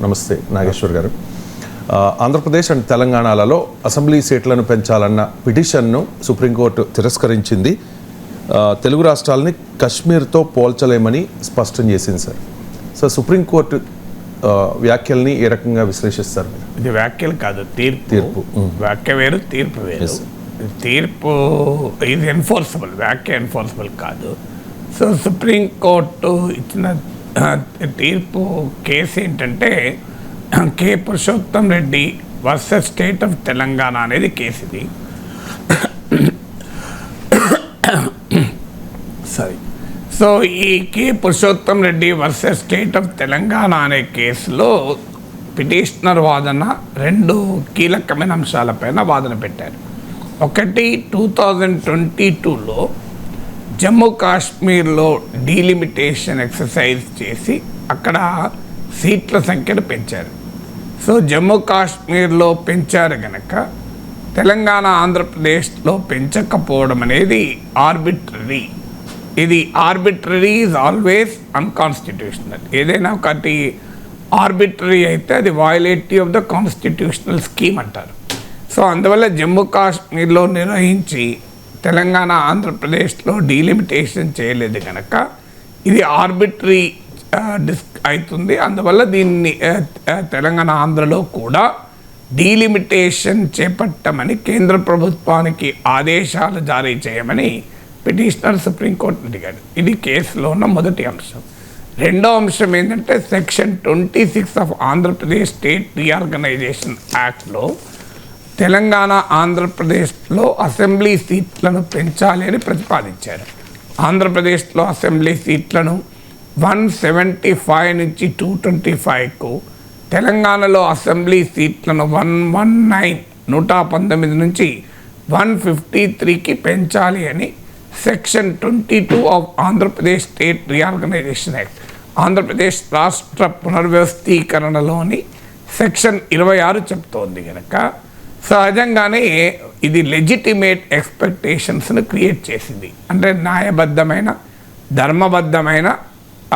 నమస్తే నాగేశ్వర్ గారు. Andhra Pradesh and తెలంగాణలలో assembly సీట్లను పెంచాలన్న పిటిషన్ను సుప్రీంకోర్టు తిరస్కరించింది. తెలుగు రాష్ట్రాలని కశ్మీర్తో పోల్చలేమని స్పష్టం చేసింది సార్. సో సుప్రీంకోర్టు వ్యాఖ్యల్ని ఏ రకంగా విశ్లేషిస్తారు? ఇది వ్యాఖ్యలు కాదు, తీర్పు. వ్యాఖ్య వేరు, తీర్పు వేరు. తీర్పు ఇది ఎన్ఫోర్సబుల్, వ్యాఖ్య ఎన్ఫోర్సబుల్ కాదు. సో సుప్రీంకోర్టు ఇచ్చిన తీర్పు కేసు ఏంటంటే K Purushottam Reddy versus state of Telangana అనేది కేసు. ఇది సారీ. సో ఈ K Purushottam Reddy versus state of Telangana అనే కేసులో పిటిషనర్ వాదన రెండు కీలకమైన అంశాలపైన వాదన పెట్టారు. ఒకటి 2022లో జమ్మూ కాశ్మీర్లో డీలిమిటేషన్ ఎక్సర్సైజ్ చేసి అక్కడ సీట్ల సంఖ్యను పెంచారు. సో జమ్మూ కాశ్మీర్లో పెంచారు కనుక తెలంగాణ ఆంధ్రప్రదేశ్లో పెంచకపోవడం అనేది ఆర్బిట్రరీ. ఇది ఆర్బిట్రరీ ఈజ్ ఆల్వేస్ అన్కాన్స్టిట్యూషనల్. ఏదైనా ఒకటి ఆర్బిట్రరీ అయితే అది వయలేటివ్ ఆఫ్ ద కాన్స్టిట్యూషనల్ స్కీమ్ అంటారు. సో అందువల్ల జమ్మూ కాశ్మీర్లో నిర్వహించి తెలంగాణ ఆంధ్రప్రదేశ్లో డీలిమిటేషన్ చేయలేదు కనుక ఇది ఆర్బిట్రరీ అవుతుంది. అందువల్ల దీన్ని తెలంగాణ ఆంధ్రలో కూడా డీలిమిటేషన్ చేపట్టమని కేంద్ర ప్రభుత్వానికి ఆదేశాలు జారీ చేయమని పిటిషనర్ సుప్రీంకోర్టు అడిగాడు. ఇది కేసులో ఉన్న మొదటి అంశం. రెండో అంశం ఏంటంటే section 26 of Andhra Pradesh state reorganisation యాక్ట్లో తెలంగాణ ఆంధ్రప్రదేశ్లో అసెంబ్లీ సీట్లను పెంచాలి అని ప్రతిపాదించారు. ఆంధ్రప్రదేశ్లో అసెంబ్లీ సీట్లను 175 నుంచి 225కు, తెలంగాణలో అసెంబ్లీ సీట్లను 119 నుంచి 153కి పెంచాలి అని section 22 of Andhra Pradesh state reorganisation act, Andhra Pradesh రాష్ట్ర పునర్వ్యవస్థీకరణలోని సెక్షన్ 26 చెప్తోంది కనుక సహజంగానే ఇది లెజిటిమేట్ ఎక్స్పెక్టేషన్స్ను క్రియేట్ చేసింది. అంటే న్యాయబద్ధమైన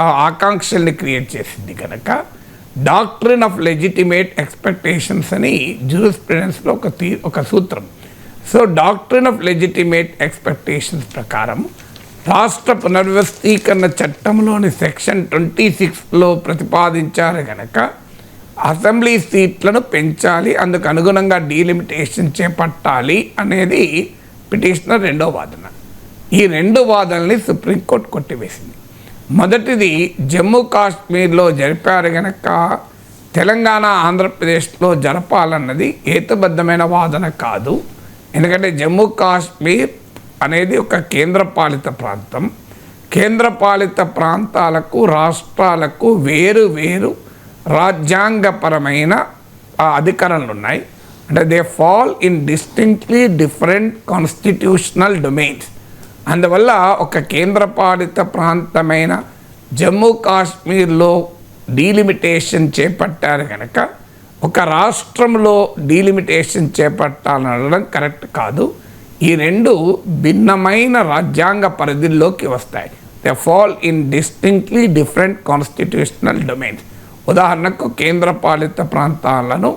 ఒక ఆకాంక్షల్ని క్రియేట్ చేసింది కనుక డాక్ట్రిన్ ఆఫ్ లెజిటిమేట్ ఎక్స్పెక్టేషన్స్ అని జ్యూరిస్ప్రుడెన్స్లో ఒక సూత్రం. So doctrine of legitimate expectations ప్రకారం రాష్ట్ర పునర్వ్యవస్థీకరణ చట్టంలోని సెక్షన్ 26లో ప్రతిపాదించారు కనుక అసెంబ్లీ సీట్లను పెంచాలి, అందుకు అనుగుణంగా డీలిమిటేషన్ చేపట్టాలి అనేది పిటిషనర్ రెండో వాదన. ఈ రెండు వాదనల్ని సుప్రీంకోర్టు కొట్టివేసింది. మొదటిది జమ్మూ కాశ్మీర్లో జరిపారు కనుక తెలంగాణ ఆంధ్రప్రదేశ్లో జరపాలన్నది హేతుబద్ధమైన వాదన కాదు. ఎందుకంటే జమ్మూ కాశ్మీర్ అనేది ఒక కేంద్రపాలిత ప్రాంతం. కేంద్రపాలిత ప్రాంతాలకు రాష్ట్రాలకు వేరు వేరు రాజ్యాంగపరమైన అధికారాలు ఉన్నాయి. అంటే they fall in distinctly different constitutional domains. అందువల్ల ఒక కేంద్రపాలిత ప్రాంతమైన జమ్మూ కాశ్మీర్లో డీలిమిటేషన్ చేపట్టారు కనుక ఒక రాష్ట్రంలో డీలిమిటేషన్ చేపట్టాలనడం కరెక్ట్ కాదు. ఈ రెండు భిన్నమైన రాజ్యాంగ పరిధిలోకి వస్తాయి. They fall in distinctly different constitutional domains. ఉదాహరణకు కేంద్రపాలిత ప్రాంతాలను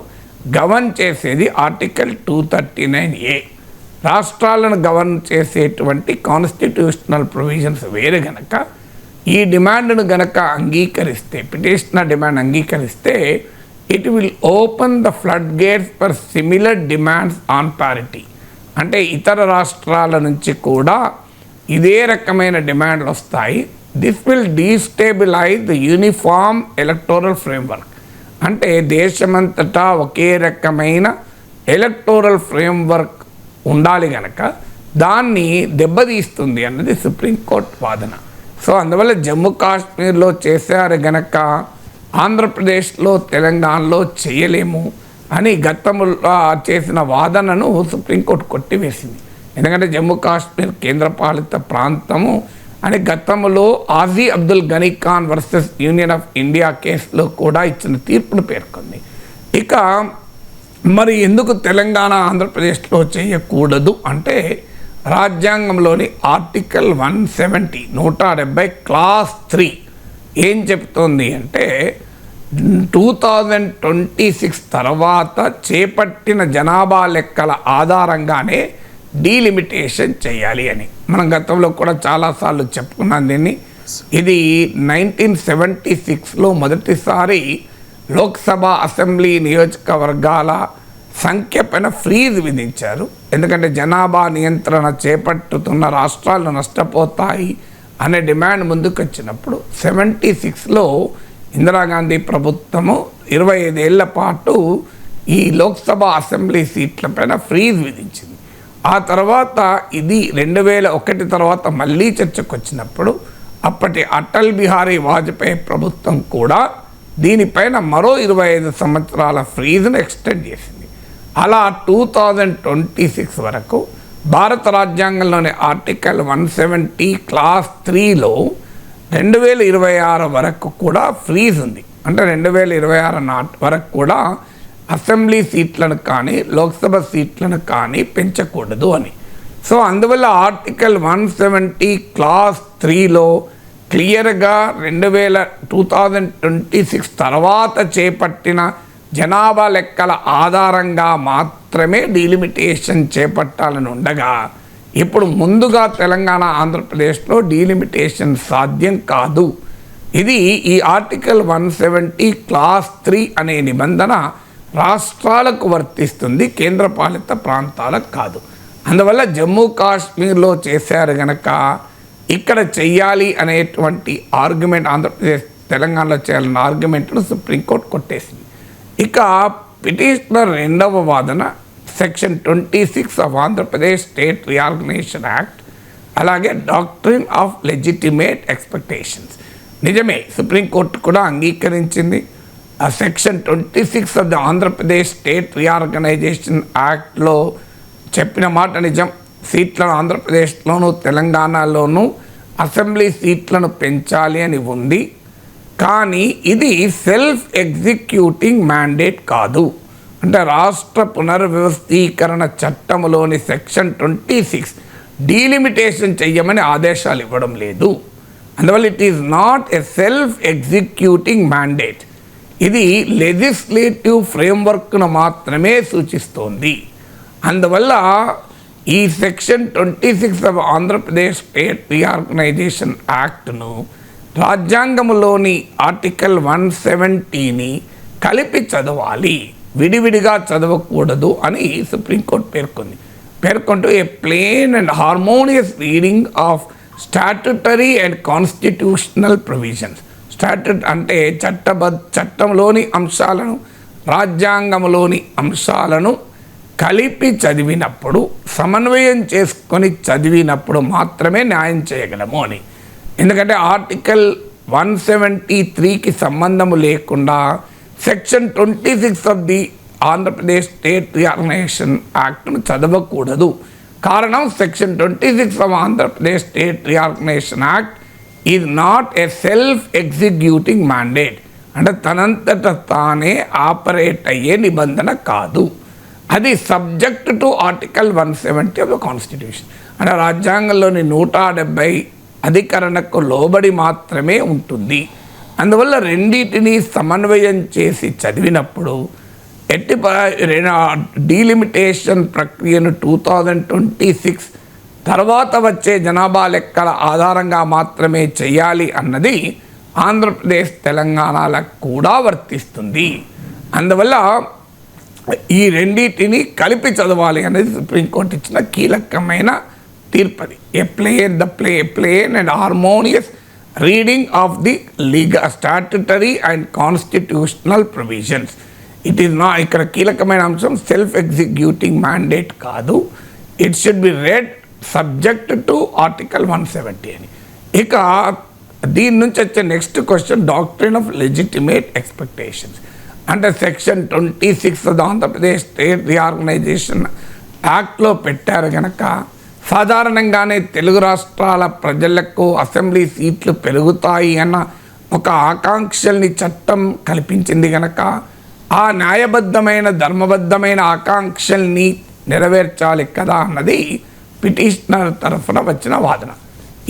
గవర్న్ చేసేది ఆర్టికల్ 239A. రాష్ట్రాలను గవర్న్ చేసేటువంటి కాన్స్టిట్యూషనల్ ప్రొవిజన్స్ వేరే గనక ఈ డిమాండ్ను గనక అంగీకరిస్తే, పిటిషనర్ డిమాండ్ అంగీకరిస్తే, it will open the flood gates for similar demands on parity. అంటే ఇతర రాష్ట్రాల నుంచి కూడా ఇదే రకమైన డిమాండ్లు వస్తాయి. This will destabilise the uniform electoral framework. అంటే దేశమంతటా ఒకే రకమైన ఎలక్టోరల్ ఫ్రేమ్వర్క్ ఉండాలి కనుక దాన్ని దెబ్బతీస్తుంది అన్నది సుప్రీంకోర్టు వాదన. సో అందువల్ల జమ్మూ కాశ్మీర్లో చేశారు గనక ఆంధ్రప్రదేశ్లో తెలంగాణలో చేయలేము అని గతంలో చేసిన వాదనను సుప్రీంకోర్టు కొట్టివేసింది. ఎందుకంటే జమ్మూ కాశ్మీర్ కేంద్రపాలిత ప్రాంతము అని గతంలో ఆజీ అబ్దుల్ గనీ Khan versus union of India కేసులో కూడా ఇచ్చిన తీర్పును పేర్కొంది. ఇక మరి ఎందుకు తెలంగాణ ఆంధ్రప్రదేశ్లో చేయకూడదు అంటే రాజ్యాంగంలోని ఆర్టికల్ 170 క్లాస్ 3 ఏం చెప్తోంది అంటే 2026 తర్వాత చేపట్టిన జనాభా లెక్కల ఆధారంగానే డీలిమిటేషన్ చేయాలి అని మనం గతంలో కూడా చాలాసార్లు చెప్పుకున్నాం దీన్ని. ఇది 1976లో మొదటిసారి లోక్సభ అసెంబ్లీ నియోజకవర్గాల సంఖ్య పైన ఫ్రీజ్ విధించారు. ఎందుకంటే జనాభా నియంత్రణ చేపట్టుతున్న రాష్ట్రాలు నష్టపోతాయి అనే డిమాండ్ ముందుకొచ్చినప్పుడు 76లో ఇందిరాగాంధీ ప్రభుత్వము 25 ఏళ్ల పాటు ఈ లోక్సభ అసెంబ్లీ సీట్ల పైన ఫ్రీజ్ విధించింది. ఆ తర్వాత ఇది 2001 తర్వాత మళ్ళీ చర్చకు వచ్చినప్పుడు అప్పటి అటల్ బిహారీ వాజ్పేయి ప్రభుత్వం కూడా దీనిపైన మరో 25 సంవత్సరాల ఫ్రీజ్ను ఎక్స్టెండ్ చేసింది. అలా 2026 వరకు భారత రాజ్యాంగంలోని ఆర్టికల్ 170 క్లాస్ 3లో 2026 వరకు కూడా ఫ్రీజ్ ఉంది. అంటే 2026 నాటి వరకు కూడా అసెంబ్లీ సీట్లను కానీ లోక్సభ సీట్లను కానీ పెంచకూడదు అని. సో అందువల్ల ఆర్టికల్ 170 క్లాస్ 3లో క్లియర్గా 2026 తర్వాత చేపట్టిన జనాభా లెక్కల ఆధారంగా మాత్రమే డీలిమిటేషన్ చేపట్టాలని ఉండగా, ఇప్పుడు ముందుగా తెలంగాణ ఆంధ్రప్రదేశ్లో డీలిమిటేషన్ సాధ్యం కాదు. ఇది ఈ ఆర్టికల్ 170 క్లాస్ 3 అనే నిబంధన రాష్ట్రాలకు వర్తిస్తుంది, కేంద్రపాలిత ప్రాంతాలకు కాదు. అందువల్ల జమ్మూ కాశ్మీర్లో చేశారు గనక ఇక్కడ చెయ్యాలి అనేటువంటి ఆర్గ్యుమెంట్, ఆంధ్రప్రదేశ్ తెలంగాణలో చేయాలన్న ఆర్గ్యుమెంట్ను సుప్రీంకోర్టు కొట్టేసింది. ఇక పిటిషనర్ రెండవ వాదన section 26 of Andhra Pradesh state reorganisation act, అలాగే డాక్ట్రిన్ ఆఫ్ లెజిటిమేట్ ఎక్స్పెక్టేషన్స్. నిజమే, సుప్రీంకోర్టు కూడా అంగీకరించింది. ఆ section 26 of the Andhra Pradesh state reorganisation యాక్ట్లో చెప్పిన మాట నిజం. సీట్లను ఆంధ్రప్రదేశ్లోను తెలంగాణలోనూ అసెంబ్లీ సీట్లను పెంచాలి అని ఉంది. కానీ ఇది సెల్ఫ్ ఎగ్జిక్యూటింగ్ మ్యాండేట్ కాదు. అంటే రాష్ట్ర పునర్వ్యవస్థీకరణ చట్టంలోని సెక్షన్ 26 డీలిమిటేషన్ చెయ్యమని ఆదేశాలు ఇవ్వడం లేదు. అందువల్ల it is not a self executing mandate. ఇది లెజిస్లేటివ్ ఫ్రేమ్వర్క్ను మాత్రమే సూచిస్తోంది. అందువల్ల ఈ section 26 of Andhra Pradesh state reorganisation యాక్ట్ను రాజ్యాంగంలోని ఆర్టికల్ 170ని కలిపి చదవాలి, విడివిడిగా చదవకూడదు అని సుప్రీంకోర్టు పేర్కొంటూ a plain and harmonious reading of statutory and constitutional provisions. Statute అంటే చట్టంలోని అంశాలను, రాజ్యాంగంలోని అంశాలను కలిపి చదివినప్పుడు, సమన్వయం చేసుకొని చదివినప్పుడు మాత్రమే న్యాయం చేయగలము అని. ఎందుకంటే ఆర్టికల్ 173కి సంబంధము లేకుండా section 26 of the Andhra Pradesh state reorganisation యాక్ట్ను చదవకూడదు. కారణం section 26 of Andhra Pradesh state reorganisation act is not a self executing mandate. అంటే తనంతట తానే ఆపరేట్ అయ్యే నిబంధన కాదు. అది subject to article 170 of the constitution. అంటే రాజ్యాంగంలోని 170 అధికరణకు లోబడి మాత్రమే ఉంటుంది. అందువల్ల రెండింటినీ సమన్వయం చేసి చదివినప్పుడు డీలిమిటేషన్ ప్రక్రియను 2026 తర్వాత వచ్చే జనాభా లెక్కల ఆధారంగా మాత్రమే చేయాలి అన్నది ఆంధ్రప్రదేశ్ తెలంగాణలకు కూడా వర్తిస్తుంది. అందువల్ల ఈ రెండింటిని కలిపి చదవాలి అనేది సుప్రీంకోర్టు ఇచ్చిన కీలకమైన తీర్పది. ఏ plane and harmonious reading of the legal statutory and constitutional provisions. It is నా ఇక్కడ కీలకమైన అంశం సెల్ఫ్ ఎగ్జిక్యూటింగ్ మ్యాండేట్ కాదు. It should be red subject to article 170 అని. ఇక దీని నుంచి వచ్చే next question doctrine of legitimate expectations. అంటే section 26 of Andhra Pradesh state reorganisation యాక్ట్లో పెట్టారు కనుక సాధారణంగానే తెలుగు రాష్ట్రాల ప్రజలకు అసెంబ్లీ సీట్లు పెరుగుతాయి అన్న ఒక ఆకాంక్షల్ని చట్టం కల్పించింది కనుక ఆ న్యాయబద్ధమైన ధర్మబద్ధమైన ఆకాంక్షల్ని నెరవేర్చాలి కదా అన్నది పిటిషనర్ తరఫున వచ్చిన వాదన.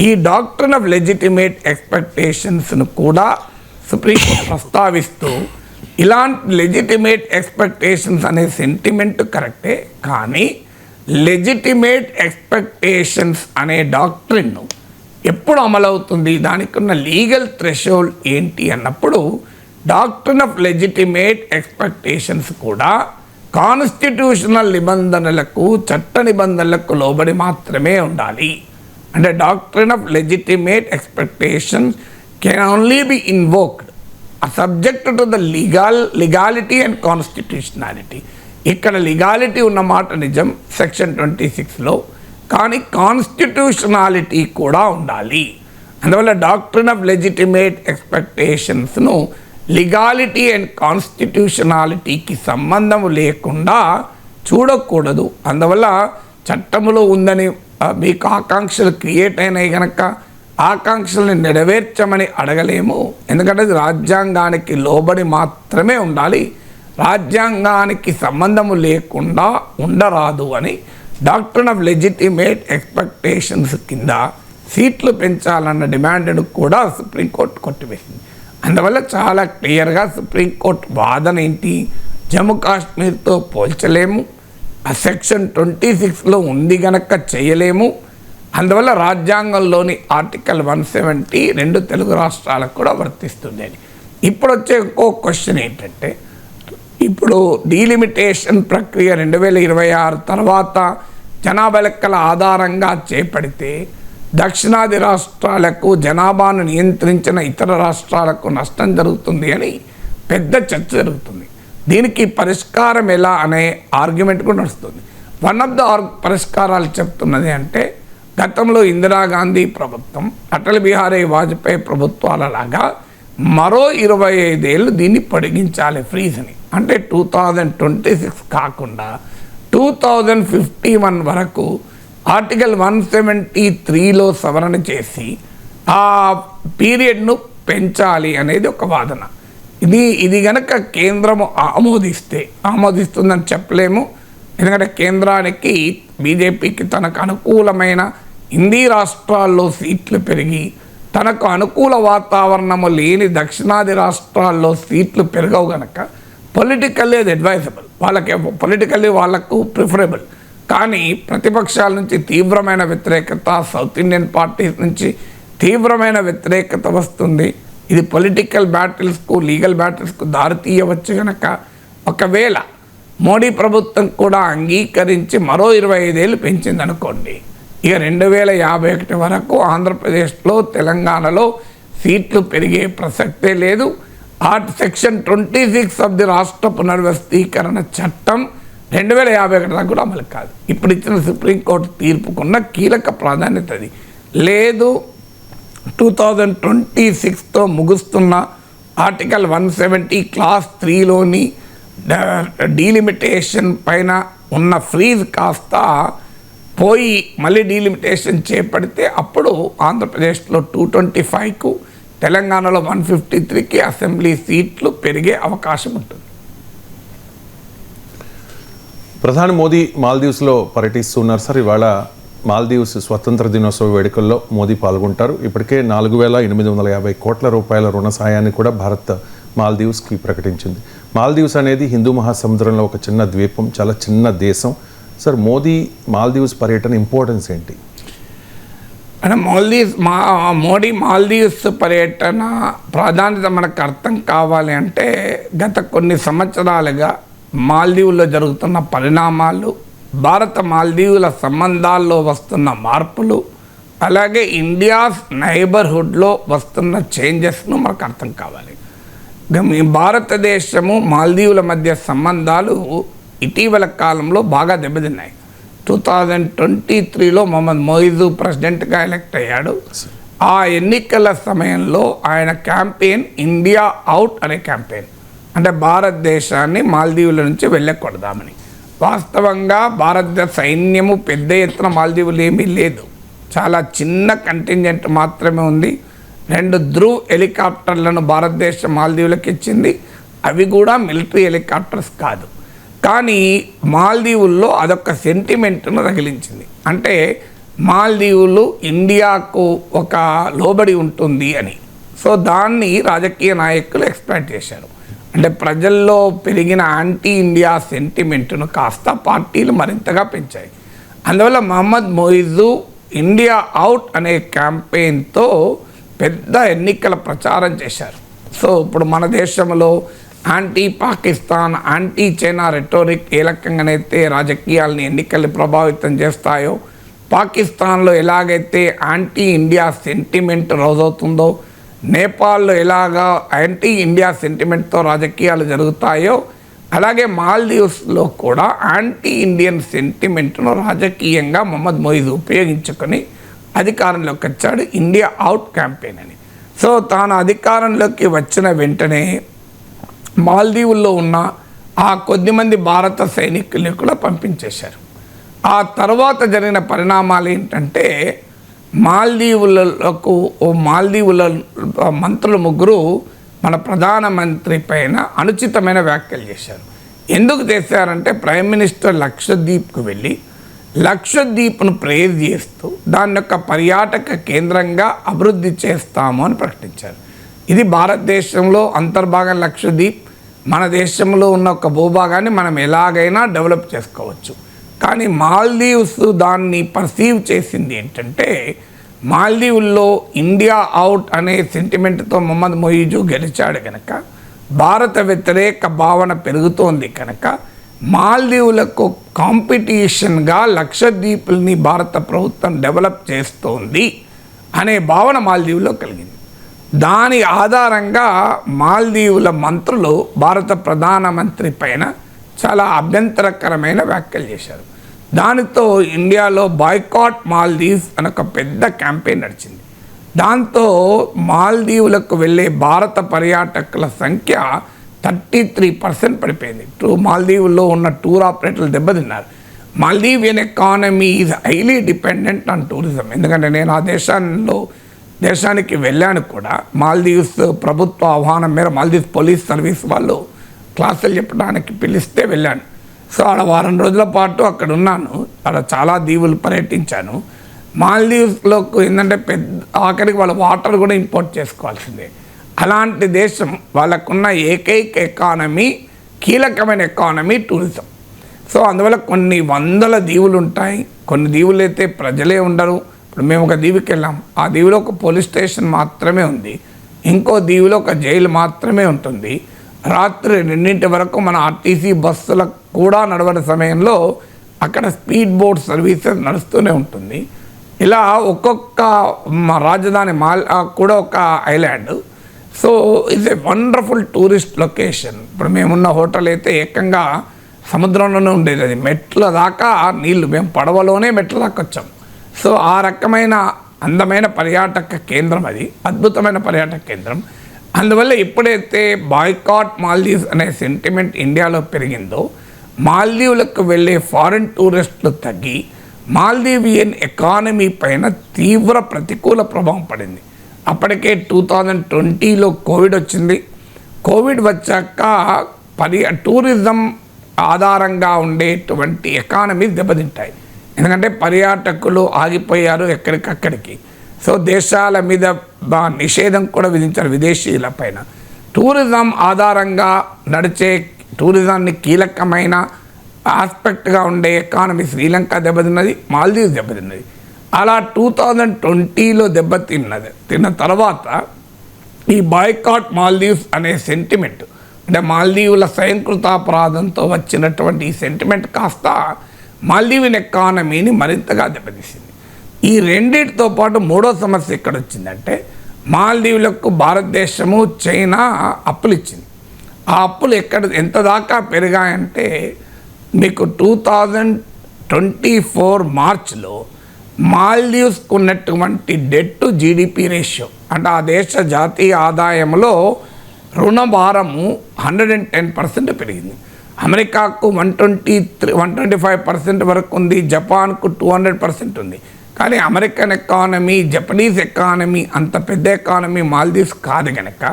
ఈ డాక్ట్రిన్ ఆఫ్ లెజిటిమేట్ ఎక్స్పెక్టేషన్స్ను కూడా సుప్రీంకోర్టు ప్రస్తావిస్తూ ఇలాంటి లెజిటిమేట్ ఎక్స్పెక్టేషన్స్ అనే సెంటిమెంట్ కరెక్టే, కానీ లెజిటిమేట్ ఎక్స్పెక్టేషన్స్ అనే డాక్ట్రిన్ను ఎప్పుడు అమలవుతుంది, దానికి ఉన్న లీగల్ థ్రెషోల్డ్ ఏంటి అన్నప్పుడు డాక్ట్రిన్ ఆఫ్ లెజిటిమేట్ ఎక్స్పెక్టేషన్స్ కూడా కాన్స్టిట్యూషనల్ నిబంధనలకు, చట్ట నిబంధనలకు లోబడి మాత్రమే ఉండాలి. అంటే doctrine of legitimate expectations can only be invoked subject to the legality and constitutionality. ఇక్కడ లీగాలిటీ ఉన్న మాట నిజం సెక్షన్ 26లో, కానీ కాన్స్టిట్యూషనాలిటీ కూడా ఉండాలి. అందువల్ల డాక్ట్రిన్ ఆఫ్ లెజిటిమేట్ ఎక్స్పెక్టేషన్స్ను లీగాలిటీ అండ్ కాన్స్టిట్యూషనాలిటీకి సంబంధం లేకుండా చూడకూడదు. అందువల్ల చట్టములో ఉందని మీకు ఆకాంక్షలు క్రియేట్ అయినాయి కనుక ఆకాంక్షల్ని నెరవేర్చమని అడగలేము. ఎందుకంటే అది రాజ్యాంగానికి లోబడి మాత్రమే ఉండాలి, రాజ్యాంగానికి సంబంధము లేకుండా ఉండరాదు అని డాక్ట్రిన్ ఆఫ్ లెజిటిమేట్ ఎక్స్పెక్టేషన్స్ కింద సీట్లు పెంచాలన్న డిమాండ్ను కూడా సుప్రీంకోర్టు కొట్టివేసింది. అందువల్ల చాలా క్లియర్గా సుప్రీంకోర్టు వాదన ఏంటి, జమ్మూ కాశ్మీర్తో పోల్చలేము, ఆ సెక్షన్ 26లో ఉంది గనక చేయలేము. అందువల్ల రాజ్యాంగంలోని ఆర్టికల్ 170 రెండు తెలుగు రాష్ట్రాలకు కూడా వర్తిస్తుంది అని. ఇప్పుడు వచ్చే ఇంకో క్వశ్చన్ ఏంటంటే, ఇప్పుడు డీలిమిటేషన్ ప్రక్రియ 2026 తర్వాత జనాభా లెక్కల ఆధారంగా చేపడితే దక్షిణాది రాష్ట్రాలకు, జనాభాను నియంత్రించిన ఇతర రాష్ట్రాలకు నష్టం జరుగుతుంది అని పెద్ద చర్చ జరుగుతుంది. దీనికి పరిష్కారం ఎలా అనే ఆర్గ్యుమెంట్ కూడా నడుస్తుంది. వన్ ఆఫ్ ద పరిష్కారాలు చెప్తున్నది అంటే, గతంలో ఇందిరాగాంధీ ప్రభుత్వం, అటల్ బిహారీ వాజ్పేయి ప్రభుత్వాలలాగా మరో 25 ఏళ్ళు దీన్ని పొడిగించాలి ఫ్రీజ్ని. అంటే 2026 కాకుండా 2051 వరకు ఆర్టికల్ 173లో సవరణ చేసి ఆ పీరియడ్ను పెంచాలి అనేది ఒక వాదన. ఇది గనక కేంద్రము ఆమోదిస్తుందని చెప్పలేము. ఎందుకంటే కేంద్రానికి, బీజేపీకి తనకు అనుకూలమైన హిందీ రాష్ట్రాల్లో సీట్లు పెరిగి తనకు అనుకూల వాతావరణము లేని దక్షిణాది రాష్ట్రాల్లో సీట్లు పెరగవు గనక పొలిటికల్లీ అది అడ్వైజబుల్, వాళ్ళకు ప్రిఫరబుల్. కానీ ప్రతిపక్షాల నుంచి తీవ్రమైన వ్యతిరేకత, సౌత్ ఇండియన్ పార్టీస్ నుంచి తీవ్రమైన వ్యతిరేకత వస్తుంది. ఇది పొలిటికల్ బ్యాటిల్స్కు, లీగల్ బ్యాటిల్స్కు దారితీయవచ్చు కనుక ఒకవేళ మోడీ ప్రభుత్వం కూడా అంగీకరించి మరో 25 ఏళ్ళు పెంచిందనుకోండి, ఇక 2051 వరకు ఆంధ్రప్రదేశ్లో, తెలంగాణలో సీట్లు పెరిగే ప్రసక్తే లేదు. సెక్షన్ 26 ఆఫ్ ది రాష్ట్ర పునర్వ్యవస్థీకరణ చట్టం 2051 దాకా కూడా అమలు కాదు. ఇప్పుడు ఇచ్చిన సుప్రీంకోర్టు తీర్పుకున్న కీలక ప్రాధాన్యత అది లేదు. 2026తో ముగుస్తున్న ఆర్టికల్ 170 క్లాస్ 3లోని డీలిమిటేషన్ పైన ఉన్న ఫ్రీజ్ కాస్త పోయి మళ్ళీ డీలిమిటేషన్ చేపడితే అప్పుడు ఆంధ్రప్రదేశ్లో 225కు, తెలంగాణలో 153కి అసెంబ్లీ సీట్లు పెరిగే అవకాశం ఉంటుంది. ప్రధాని మోదీ మాల్దీవ్స్లో పర్యటిస్తున్నారు సార్. ఇవాళ మాల్దీవ్స్ స్వతంత్ర దినోత్సవ వేడుకల్లో మోదీ పాల్గొంటారు. ఇప్పటికే 4,850 కోట్ల రూపాయల రుణ సాయాన్ని కూడా భారత్ మాల్దీవ్స్కి ప్రకటించింది. మాల్దీవ్స్ అనేది హిందూ మహాసముద్రంలో ఒక చిన్న ద్వీపం, చాలా చిన్న దేశం. సార్, మాల్దీవ్స్ పర్యటన ఇంపార్టెన్స్ ఏంటి? అంటే మోడీ మాల్దీవ్స్ పర్యటన ప్రాధాన్యత మనకు అర్థం కావాలి అంటే, గత కొన్ని సంవత్సరాలుగా మాల్దీవుల్లో జరుగుతున్న పరిణామాలు, భారత మాల్దీవుల సంబంధాల్లో వస్తున్న మార్పులు, అలాగే ఇండియాస్ నైబర్హుడ్లో వస్తున్న చేంజెస్ను మనకు అర్థం కావాలి. భారతదేశము మాల్దీవుల మధ్య సంబంధాలు ఇటీవల కాలంలో బాగా దెబ్బతిన్నాయి. 2023లో మొహమ్మద్ మొయిజు ప్రెసిడెంట్గా ఎలక్ట్ అయ్యాడు. ఆ ఎన్నికల సమయంలో ఆయన క్యాంపెయిన్ ఇండియా అవుట్ అనే క్యాంపెయిన్, అంటే భారతదేశాన్ని మాల్దీవుల నుంచి వెళ్ళకూడదామని. వాస్తవంగా భారత సైన్యము పెద్ద ఎత్తున మాల్దీవులు ఏమీ లేదు, చాలా చిన్న కంటింజెంట్ మాత్రమే ఉంది. 2 ధ్రువ్ హెలికాప్టర్లను భారతదేశం మాల్దీవులకు ఇచ్చింది. అవి కూడా మిలిటరీ హెలికాప్టర్స్ కాదు. కానీ మాల్దీవుల్లో అదొక సెంటిమెంట్ను రగిలించింది. అంటే మాల్దీవులు ఇండియాకు ఒక లోబడి ఉంటుంది అని. సో దాన్ని రాజకీయ నాయకులు ఎక్స్ప్లాయిట్ చేశారు. అంటే ప్రజల్లో పెరిగిన యాంటీ ఇండియా సెంటిమెంట్ను కాస్త పార్టీలు మరింతగా పెంచాయి. అందువల్ల మహమ్మద్ మొయిజు ఇండియా అవుట్ అనే క్యాంపెయిన్తో పెద్ద ఎన్నికల ప్రచారం చేశారు. సో ఇప్పుడు మన దేశంలో anti Pakistan, anti China rhetoric ఏ రకంగానైతే రాజకీయాలని ఎన్నికల్ని ప్రభావితం చేస్తాయో, పాకిస్తాన్లో ఎలాగైతే యాంటీ ఇండియా సెంటిమెంట్ రోజవుతుందో, నేపాల్లో ఎలాగా యాంటీ ఇండియా సెంటిమెంట్తో రాజకీయాలు జరుగుతాయో, అలాగే మాల్దీవ్స్లో కూడా యాంటీ ఇండియన్ సెంటిమెంట్ను రాజకీయంగా మహమ్మద్ మొయిజ్ ఉపయోగించుకొని అధికారంలోకి వచ్చాడు, ఇండియా అవుట్ క్యాంపెయిన్ అని. సో తాను అధికారంలోకి వచ్చిన వెంటనే మాల్దీవుల్లో ఉన్న ఆ కొద్దిమంది భారత సైనికుల్ని కూడా పంపించేశారు. ఆ తర్వాత జరిగిన పరిణామాలు ఏంటంటే, మాల్దీవుల మంత్రులు ముగ్గురు మన ప్రధానమంత్రి పైన అనుచితమైన వ్యాఖ్యలు చేశారు. ఎందుకు చేశారంటే, ప్రైమ్ మినిస్టర్ లక్షద్వీప్కు వెళ్ళి లక్షద్వీప్ను ప్రేజ్ చేస్తూ దాని యొక్క పర్యాటక కేంద్రంగా అభివృద్ధి చేస్తాము అని ప్రకటించారు. ఇది భారతదేశంలో అంతర్భాగం లక్షద్వీప్, మన దేశంలో ఉన్న ఒక భూభాగాన్ని మనం ఎలాగైనా డెవలప్ చేసుకోవచ్చు. కానీ మాల్దీవ్స్ దాన్ని పర్సీవ్ చేసింది ఏంటంటే, మాల్దీవుల్లో ఇండియా అవుట్ అనే సెంటిమెంట్తో మహమ్మద్ మొయిజు గెలిచాడు కనుక, భారత వ్యతిరేక భావన పెరుగుతోంది కనుక, మాల్దీవులకు కాంపిటీషన్గా లక్షద్వీపుల్ని భారత ప్రభుత్వం డెవలప్ చేస్తోంది అనే భావన మాల్దీవులో కలిగింది. దాని ఆధారంగా మాల్దీవుల మంత్రులు భారత ప్రధానమంత్రి పైన చాలా అభ్యంతరకరమైన వ్యాఖ్యలు చేశారు. దానితో ఇండియాలో బాయ్కాట్ మాల్దీవ్స్ అని ఒక పెద్ద క్యాంపెయిన్ నడిచింది. దాంతో మాల్దీవులకు వెళ్ళే భారత పర్యాటకుల సంఖ్య 33% పడిపోయింది. మాల్దీవుల్లో ఉన్న టూర్ ఆపరేటర్లు దెబ్బతిన్నారు. Maldivian economy is highly dependent on tourism. ఎందుకంటే నేను ఆ దేశానికి వెళ్ళాను కూడా. మాల్దీవ్స్ ప్రభుత్వ ఆహ్వానం మేర మాల్దీవ్స్ పోలీస్ సర్వీస్ వాళ్ళు క్లాసులు చెప్పడానికి పిలిస్తే వెళ్ళాను. సో ఆడ వారం రోజుల పాటు అక్కడ ఉన్నాను. ఆడ చాలా దీవులు పర్యటించాను. మాల్దీవ్స్లోకి ఏంటంటే ఆఖరికి వాళ్ళ వాటర్ కూడా ఇంపోర్ట్ చేసుకోవాల్సిందే. అలాంటి దేశం, వాళ్ళకున్న ఏకైక ఎకానమీ, కీలకమైన ఎకానమీ టూరిజం. సో అందువల్ల కొన్ని వందల దీవులు ఉంటాయి. కొన్ని దీవులు అయితే ప్రజలే ఉండరు. ఇప్పుడు మేము ఒక దీవికి వెళ్ళాం. ఆ దీవిలో ఒక పోలీస్ స్టేషన్ మాత్రమే ఉంది. ఇంకో దీవిలో ఒక జైలు మాత్రమే ఉంటుంది. రాత్రి 2 వరకు మన ఆర్టీసీ బస్సులకు కూడా నడవని సమయంలో అక్కడ స్పీడ్ బోట్ సర్వీసెస్ నడుస్తూనే ఉంటుంది. ఇలా ఒక్కొక్క రాజధాని కూడా ఒక island. So it's a wonderful tourist location. ఇప్పుడు మేమున్న హోటల్ అయితే ఏకంగా సముద్రంలోనే ఉండేది. అది మెట్ల దాకా నీళ్లు, మేము పడవలోనే మెట్ల దాకా వచ్చాం. సో ఆ రకమైన అందమైన పర్యాటక కేంద్రం, అది అద్భుతమైన పర్యాటక కేంద్రం. అందువల్ల ఎప్పుడైతే బాయ్కాట్ మాల్దీవ్స్ అనే సెంటిమెంట్ ఇండియాలో పెరిగిందో, మాల్దీవులకు వెళ్ళే ఫారిన్ టూరిస్టులు తగ్గి మాల్దీవియన్ ఎకానమీ పైన తీవ్ర ప్రతికూల ప్రభావం పడింది. అప్పటికే 2020లో కోవిడ్ వచ్చింది. కోవిడ్ వచ్చాక టూరిజం ఆధారంగా ఉండేటువంటి ఎకానమీస్ దెబ్బతింటాయి. ఎందుకంటే పర్యాటకులు ఆగిపోయారు ఎక్కడికక్కడికి. సో దేశాల మీద నిషేధం కూడా విధించారు విదేశీయుల పైన. టూరిజం ఆధారంగా నడిచే, టూరిజాన్ని కీలకమైన ఆస్పెక్ట్గా ఉండే ఎకానమీ శ్రీలంక దెబ్బతిన్నది, మాల్దీవ్స్ దెబ్బతిన్నది. అలా 2020లో తిన్న తర్వాత ఈ బాయ్కాట్ మాల్దీవ్స్ అనే సెంటిమెంట్, అంటే మాల్దీవుల స్వయంకృతాపరాధంతో వచ్చినటువంటి ఈ సెంటిమెంట్ కాస్త మాల్దీవియన్ ఎకానమీని మరింతగా దెబ్బతీసింది. ఈ రెండింటితో పాటు మూడో సమస్య ఎక్కడ వచ్చిందంటే, మాల్దీవులకు భారతదేశము, చైనా అప్పులు ఇచ్చింది. ఆ అప్పులు ఎంత దాకా పెరిగాయంటే, మీకు 2024 మార్చ్లో మాల్దీవ్స్కు ఉన్నటువంటి డెట్ టు జీడిపి రేషియో, అంటే ఆ దేశ జాతీయ ఆదాయంలో రుణ భారము 110% పెరిగింది. అమెరికాకు 125% వరకు ఉంది, జపాన్కు 200% ఉంది. కానీ అమెరికన్ ఎకానమీ, జపనీస్ ఎకానమీ అంత పెద్ద ఎకానమీ మాల్దీవ్స్ కాదు కనుక,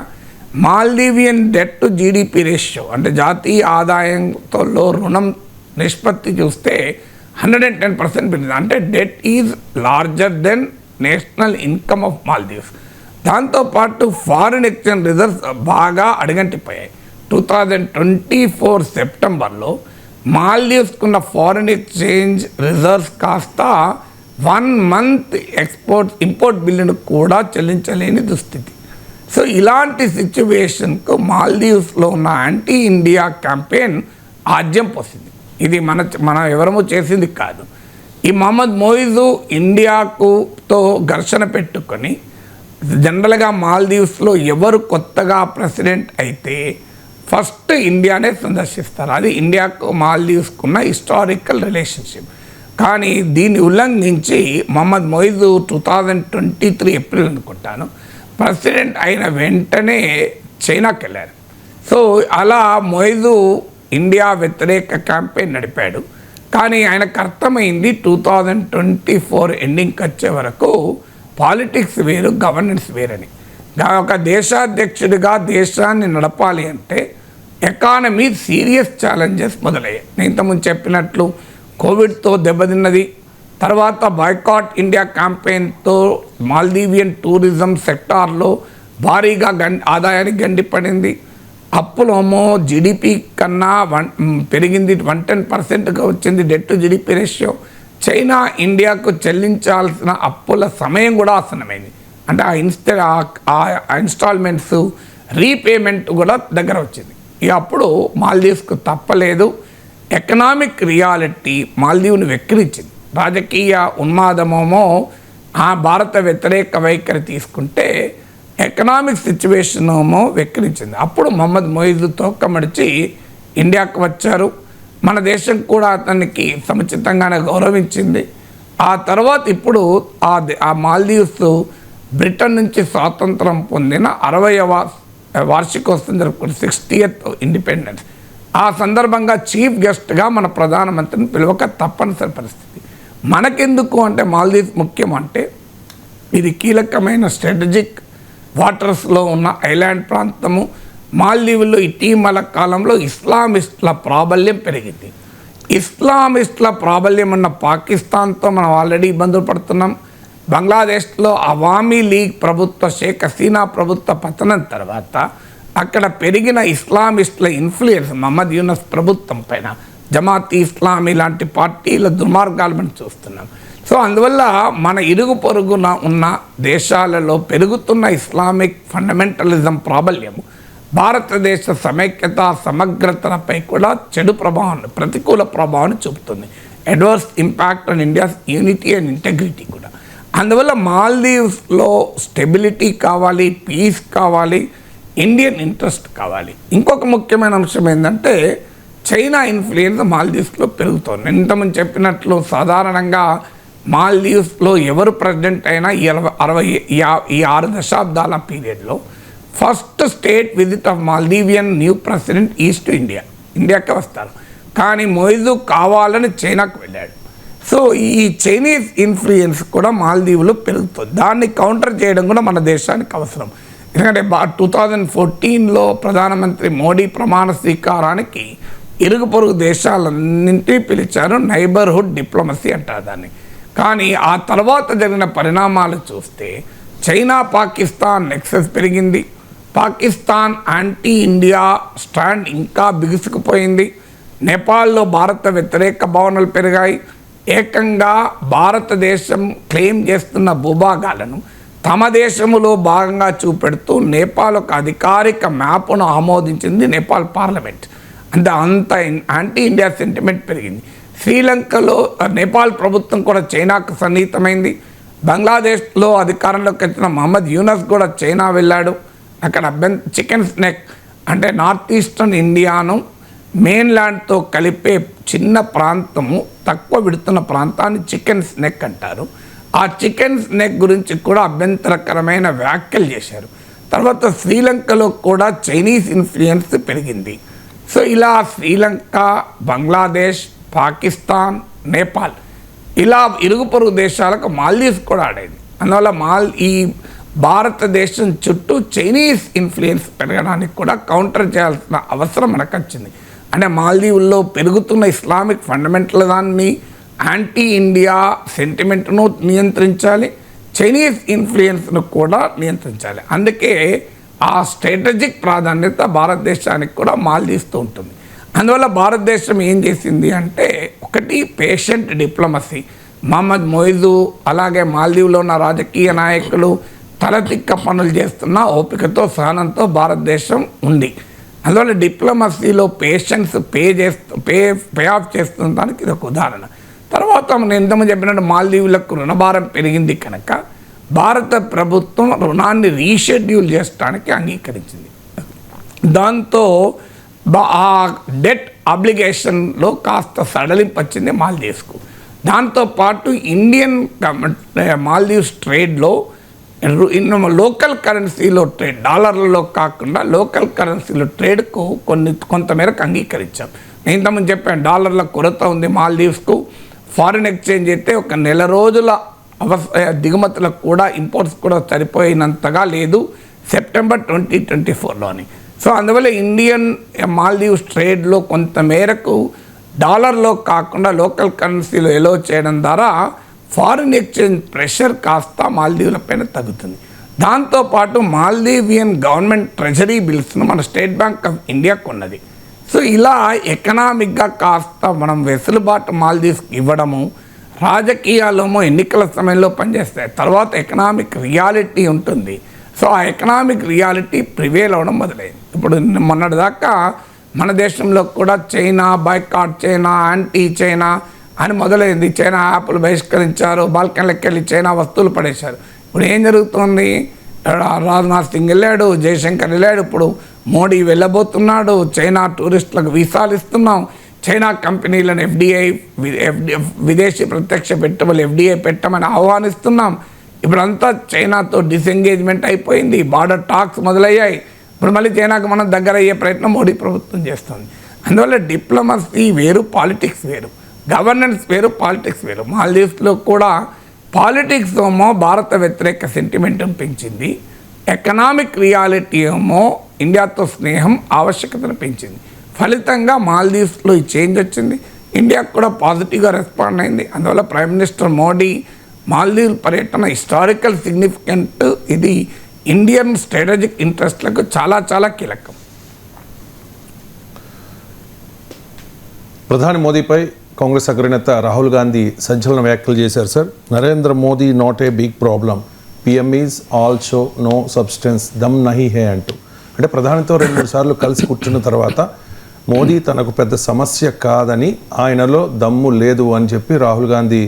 Maldivian debt to GDP ratio, అంటే జాతీయ ఆదాయంతో రుణం నిష్పత్తి చూస్తే 110% పెరిగింది. అంటే debt is larger than national income of Maldives. దాంతోపాటు ఫారిన్ ఎక్స్చేంజ్ రిజర్వ్స్ బాగా అడుగంటిపోయాయి. 2024 సెప్టెంబర్లో మాల్దీవ్స్కున్న ఫారిన్ ఎక్స్చేంజ్ రిజర్వ్స్ కాస్త 1 మంత్ ఇంపోర్ట్ బిల్లును కూడా చెల్లించలేని దుస్థితి. సో ఇలాంటి సిచ్యువేషన్కు మాల్దీవ్స్లో ఉన్న యాంటీ ఇండియా క్యాంపెయిన్ ఆజ్యం పోసింది. ఇది మనం ఎవరమో చేసింది కాదు. ఈ మహమ్మద్ మొయిజు ఇండియాతో ఘర్షణ పెట్టుకొని జనరల్గా మాల్దీవ్స్లో ఎవరు కొత్తగా ప్రెసిడెంట్ అయితే ఫస్ట్ ఇండియానే సందర్శిస్తారు. అది ఇండియాకు మాల్దీవ్స్కున్న హిస్టారికల్ రిలేషన్షిప్. కానీ దీన్ని ఉల్లంఘించి మహమ్మద్ మొయిజు 2023 ఏప్రిల్ అనుకుంటాను ప్రెసిడెంట్ అయిన వెంటనే చైనాకి వెళ్ళారు. సో అలా మొయిజు ఇండియా వ్యతిరేక క్యాంపెయిన్ నడిపాడు. కానీ ఆయనకు అర్థమైంది 2024 ఎండింగ్కి వచ్చే వరకు పాలిటిక్స్ వేరు, గవర్నెన్స్ వేరని. ఒక దేశాధ్యక్షుడిగా దేశాన్ని నడపాలి అంటే ఎకానమీ సీరియస్ ఛాలెంజెస్ మొదలయ్యాయి. నేను ఇంతకుముందు చెప్పినట్లు కోవిడ్తో దెబ్బతిన్నది, తర్వాత బాయ్కాట్ ఇండియా క్యాంపెయిన్తో మాల్దీవియన్ టూరిజం సెక్టార్లో భారీగా ఆదాయానికి గండిపడింది. అప్పులేమో జీడిపి కన్నా పెరిగింది, 110%గా వచ్చింది debt to GDP ratio. China ఇండియాకు చెల్లించాల్సిన అప్పుల సమయం కూడా ఆసన్నమైంది. అంటే ఆ ఇన్స్టాల్మెంట్స్ రీపేమెంట్ కూడా దగ్గర వచ్చింది. ఇక అప్పుడు మాల్దీవ్స్కు తప్పలేదు. ఎకనామిక్ రియాలిటీ మాల్దీవ్ని వెక్కిరించింది. రాజకీయ ఉన్మాదమేమో ఆ భారత వ్యతిరేక వైఖరి తీసుకుంటే ఎకనామిక్ సిచ్యువేషన్ ఏమో వెక్కిరించింది. అప్పుడు మహమ్మద్ మొయిజు తోకమడిచి ఇండియాకు వచ్చారు. మన దేశం కూడా అతనికి సముచితంగానే గౌరవించింది. ఆ తర్వాత ఇప్పుడు ఆ మాల్దీవ్స్ బ్రిటన్ నుంచి స్వాతంత్రం పొందిన 60వ వార్షికోత్సవం జరుపుకుని 60th ఇండిపెండెన్స్. ఆ సందర్భంగా చీఫ్ గెస్ట్గా మన ప్రధానమంత్రిని పిలవక తప్పనిసరి పరిస్థితి. మనకెందుకు అంటే మాల్దీవ్స్ ముఖ్యం అంటే ఇది కీలకమైన స్ట్రాటజిక్ వాటర్స్లో ఉన్న ఐలాండ్ ప్రాంతము. మాల్దీవుల్లో ఇటీవల కాలంలో ఇస్లామిస్టుల ప్రాబల్యం పెరిగింది. ఇస్లామిస్టుల ప్రాబల్యం ఉన్న పాకిస్తాన్తో మనం ఆల్రెడీ ఇబ్బందులు పడుతున్నాం. బంగ్లాదేశ్లో అవామీ లీగ్ ప్రభుత్వ షేక్ హసీనా ప్రభుత్వ పతనం తర్వాత అక్కడ పెరిగిన ఇస్లామిస్టుల ఇన్ఫ్లుయెన్స్ మహమ్మద్ యూనస్ ప్రభుత్వం పైన, జమాత్ ఇస్లామీ లాంటి పార్టీల దుర్మార్గాలు మనం చూస్తున్నాం. సో అందువల్ల మన ఇరుగు పొరుగున ఉన్న దేశాలలో పెరుగుతున్న ఇస్లామిక్ ఫండమెంటలిజం ప్రాబల్యము భారతదేశ సమైక్యత సమగ్రతలపై కూడా చెడు ప్రభావాన్ని, ప్రతికూల ప్రభావాన్ని చూపుతుంది. Adverse impact on India's unity and integrity కూడా. అందువల్ల మాల్దీవ్స్లో స్టెబిలిటీ కావాలి, పీస్ కావాలి, ఇండియన్ ఇంట్రెస్ట్ కావాలి. ఇంకొక ముఖ్యమైన అంశం ఏంటంటే చైనా ఇన్ఫ్లుయెన్స్ మాల్దీవ్స్లో పెరుగుతోంది. ఇంతకుముందు చెప్పినట్లు సాధారణంగా మాల్దీవ్స్లో ఎవరు ప్రెసిడెంట్ అయినా ఈ 6 దశాబ్దాల పీరియడ్లో first state visit of Maldivian new president is to ఇండియాకే వస్తారు. కానీ మొయిజు కావాలని చైనాకు వెళ్ళాడు. సో ఈ చైనీస్ ఇన్ఫ్లుయెన్స్ కూడా మాల్దీవులో పెరుగుతుంది. దాన్ని కౌంటర్ చేయడం కూడా మన దేశానికి అవసరం. ఎందుకంటే 2014లో ప్రధానమంత్రి మోడీ ప్రమాణ స్వీకారానికి ఇరుగు పొరుగు దేశాలన్నింటినీ పిలిచారు. నైబర్హుడ్ డిప్లొమసీ అంటారు దాన్ని. కానీ ఆ తర్వాత జరిగిన పరిణామాలు చూస్తే చైనా పాకిస్తాన్ నెక్సెస్ పెరిగింది. పాకిస్తాన్ యాంటీ ఇండియా స్టాండ్ ఇంకా బిగుసుకుపోయింది. నేపాల్లో భారత వ్యతిరేక భావనలు పెరిగాయి. ఏకంగా భారతదేశం క్లెయిమ్ చేస్తున్న భూభాగాలను తమ దేశములో భాగంగా చూపెడుతూ నేపాల్ ఒక అధికారిక మ్యాప్ను ఆమోదించింది నేపాల్ పార్లమెంట్. అంత యాంటీ ఇండియా సెంటిమెంట్ పెరిగింది. శ్రీలంకలో నేపాల్ ప్రభుత్వం కూడా చైనాకు సన్నిహితమైంది. బంగ్లాదేశ్లో అధికారంలోకి వచ్చిన మహమ్మద్ యూనస్ కూడా చైనా వెళ్ళాడు. అక్కడ చికెన్ స్నెక్ అంటే నార్త్ ఈస్టర్న్ ఇండియాను మెయిన్ల్యాండ్తో కలిపే చిన్న ప్రాంతము, తక్కువ విడుతున్న ప్రాంతాన్ని చికెన్ స్నెక్ అంటారు. ఆ చికెన్ స్నెక్ గురించి కూడా అభ్యంతరకరమైన వ్యాఖ్యలు చేశారు. తర్వాత శ్రీలంకలో కూడా చైనీస్ ఇన్ఫ్లుయెన్స్ పెరిగింది. సో ఇలా శ్రీలంక, బంగ్లాదేశ్, పాకిస్తాన్, నేపాల్ ఇలా ఇరుగు పొరుగు దేశాలకు మాల్దీవ్స్ కూడా ఆడేది. అందువల్ల ఈ భారతదేశం చుట్టూ చైనీస్ ఇన్ఫ్లుయెన్స్ పెరగడానికి కూడా కౌంటర్ చేయాల్సిన అవసరం మనకు వచ్చింది. అంటే మాల్దీవుల్లో పెరుగుతున్న ఇస్లామిక్ ఫండమెంటలిజాన్ని, యాంటీ ఇండియా సెంటిమెంట్ను నియంత్రించాలి. చైనీస్ ఇన్ఫ్లుయెన్స్ను కూడా నియంత్రించాలి. అందుకే ఆ స్ట్రాటజిక్ ప్రాధాన్యత భారతదేశానికి కూడా మాల్దీవ్స్తో ఉంటుంది. అందువల్ల భారతదేశం ఏం చేసింది అంటే, ఒకటి పేషెంట్ డిప్లొమసీ. మహమ్మద్ మొయిజు అలాగే మాల్దీవ్లో ఉన్న రాజకీయ నాయకులు తలతిక్క పనులు చేస్తున్న ఓపికతో సహనంతో భారతదేశం ఉంది. అందువల్ల డిప్లొమసీలో పేషెన్స్ పే ఆఫ్ చేస్తున్న దానికి ఇది ఒక ఉదాహరణ. తర్వాత నేను ఇంతకుముందు చెప్పినట్టు మాల్దీవులకు రుణభారం పెరిగింది కనుక భారత ప్రభుత్వం రుణాన్ని రీషెడ్యూల్ చేయడానికి అంగీకరించింది. దాంతో ఆ డెట్ అబ్లిగేషన్లో కాస్త సడలింపు వచ్చింది మాల్దీవ్స్కు. దాంతోపాటు ఇండియన్ మాల్దీవ్స్ ట్రేడ్లో లోకల్ కరెన్సీలో ట్రేడ్, డాలర్లలో కాకుండా లోకల్ కరెన్సీలో ట్రేడ్కు కొంతమేరకు అంగీకరించాం. నేను ఇంతకుముందు చెప్పాను, డాలర్ల కొరత ఉంది మాల్దీవ్స్కు. ఫారిన్ ఎక్స్చేంజ్ అయితే ఒక నెల రోజుల దిగుమతులకు కూడా ఇంపోర్ట్స్ కూడా సరిపోయినంతగా లేదు సెప్టెంబర్ 2024లోని. సో అందువల్ల ఇండియన్ మాల్దీవ్స్ ట్రేడ్లో కొంతమేరకు డాలర్లో కాకుండా లోకల్ కరెన్సీలో ఎలో చేయడం ద్వారా ఫారిన్ ఎక్స్చేంజ్ ప్రెషర్ కాస్త మాల్దీవుల పైన తగ్గుతుంది. దాంతోపాటు మాల్దీవియన్ గవర్నమెంట్ ట్రెజరీ బిల్స్ను మన స్టేట్ బ్యాంక్ ఆఫ్ ఇండియా కొన్నది. సో ఇలా ఎకనామిక్గా కాస్త మనం వెసులుబాటు మాల్దీవ్స్కి ఇవ్వడము, రాజకీయాలేమో ఎన్నికల సమయంలో పనిచేస్తాయి, తర్వాత ఎకనామిక్ రియాలిటీ ఉంటుంది. సో ఆ ఎకనామిక్ రియాలిటీ ప్రివేల్ అవ్వడం మొదలైంది. ఇప్పుడు మొన్నటిదాకా మన దేశంలో కూడా China boycott, China anti China అని మొదలైంది. చైనా యాప్లు బహిష్కరించారు, బాల్కన్లకు వెళ్ళి చైనా వస్తువులు పడేశారు. ఇప్పుడు ఏం జరుగుతుంది? రాజ్నాథ్ సింగ్ వెళ్ళాడు, జయశంకర్ వెళ్ళాడు, ఇప్పుడు మోడీ వెళ్ళబోతున్నాడు. చైనా టూరిస్టులకు వీసాలు ఇస్తున్నాం, చైనా కంపెనీలను విదేశీ ప్రత్యక్ష పెట్టుబడులు FDI పెట్టమని ఆహ్వానిస్తున్నాం. ఇప్పుడంతా చైనాతో డిసెంగేజ్మెంట్ అయిపోయింది, బార్డర్ టాక్స్ మొదలయ్యాయి. ఇప్పుడు మళ్ళీ చైనాకు మనం దగ్గర అయ్యే ప్రయత్నం మోడీ ప్రభుత్వం చేస్తుంది. అందువల్ల డిప్లొమసీ వేరు, పాలిటిక్స్ వేరు, గవర్నెన్స్ వేరు, పాలిటిక్స్ వేరు. మాల్దీవ్స్లో కూడా పాలిటిక్స్ ఏమో భారత వ్యతిరేక సెంటిమెంట్ను పెంచింది, ఎకనామిక్ రియాలిటీ ఏమో ఇండియాతో స్నేహం ఆవశ్యకతను పెంచింది. ఫలితంగా మాల్దీవ్స్లో ఈ చేంజ్ వచ్చింది, ఇండియాకు కూడా పాజిటివ్గా రెస్పాండ్ అయింది. అందువల్ల ప్రైమ్ మినిస్టర్ మోడీ మాల్దీవ్ పర్యటన హిస్టారికల్ సిగ్నిఫికెంట్. ఇది ఇండియన్ స్ట్రాటజిక్ ఇంట్రెస్ట్లకు చాలా చాలా కీలకం. ప్రధాని మోదీపై కాంగ్రెస్ అగ్రనేత రాహుల్ గాంధీ సంచలన వ్యాఖ్యలు చేశారు sir. Narendra Modi not a big problem, PM is also no substance, దమ్ నహీ హే అంటూ. అంటే ప్రధానితో 2-3 సార్లు కలిసి కూర్చున్న తర్వాత మోదీ తనకు పెద్ద సమస్య కాదని, ఆయనలో దమ్ము లేదు అని చెప్పి రాహుల్ గాంధీ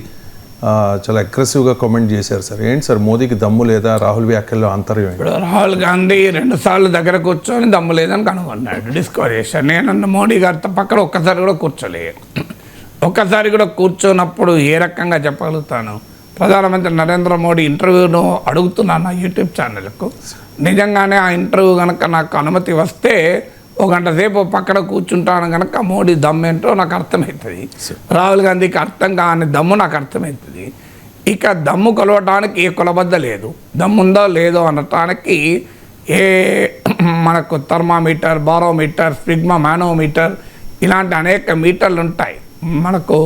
చాలా అగ్రెసివ్గా కామెంట్ చేశారు సార్. ఏంటి సార్, మోదీకి దమ్ము లేదా? రాహుల్ వ్యాఖ్యల్లో అంతర్యం? ఇప్పుడు రాహుల్ గాంధీ 2 సార్లు దగ్గర కూర్చొని దమ్ము లేదని కనుగొన్నాడు, డిస్కవర్ చేశాడు. నేను మోడీ గారితో పక్కన ఒక్కసారి కూడా కూర్చోలేదు. ఒక్కసారి కూడా కూర్చోనప్పుడు ఏ రకంగా చెప్పగలుగుతాను? ప్రధానమంత్రి నరేంద్ర మోడీ ఇంటర్వ్యూను అడుగుతున్నాను నా యూట్యూబ్ ఛానల్కు. నిజంగానే ఆ ఇంటర్వ్యూ కనుక నాకు అనుమతి వస్తే 1 గంట సేపు పక్కన కూర్చుంటాను కనుక మోడీ దమ్ము ఏంటో నాకు అర్థమవుతుంది, రాహుల్ గాంధీకి అర్థం కాని దమ్ము నాకు అర్థమవుతుంది. ఇక దమ్ము కొలవటానికి ఏ కొలబద్ద లేదు, దమ్ముందో లేదో అనటానికి మనకు థర్మామీటర్, బారోమీటర్, స్పిగ్మా మానోమీటర్ ఇలాంటి అనేక మీటర్లు ఉంటాయి. మనకు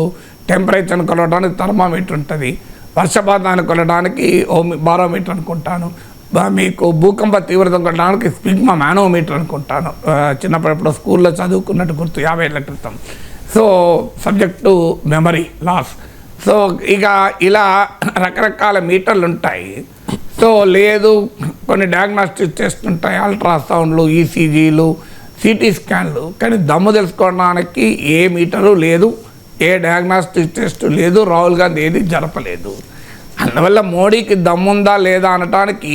టెంపరేచర్ని కొలవడానికి థర్మామీటర్ ఉంటుంది, వర్షపాతాన్ని కొలవడానికి బారోమీటర్ అనుకుంటాను, మీకు భూకంప తీవ్రత కొట్టడానికి స్పిగ్మా మానోమీటర్ అనుకుంటాను. చిన్నప్పుడు స్కూల్లో చదువుకున్నట్టు గుర్తు 50 ఏళ్ల క్రితం. So subject memory loss. So ఇక ఇలా రకరకాల మీటర్లు ఉంటాయి. సో లేదు, కొన్ని డయాగ్నాస్టిక్ టెస్ట్ ఉంటాయి, అల్ట్రాసౌండ్లు, ECGలు, CT స్కాన్లు. కానీ దమ్ము తెలుసుకోవడానికి ఏ మీటరు లేదు, ఏ డయాగ్నాస్టిక్ టెస్ట్ లేదు, రాహుల్ గాంధీ ఏది జరపలేదు. అందువల్ల మోడీకి దమ్ముందా లేదా అనటానికి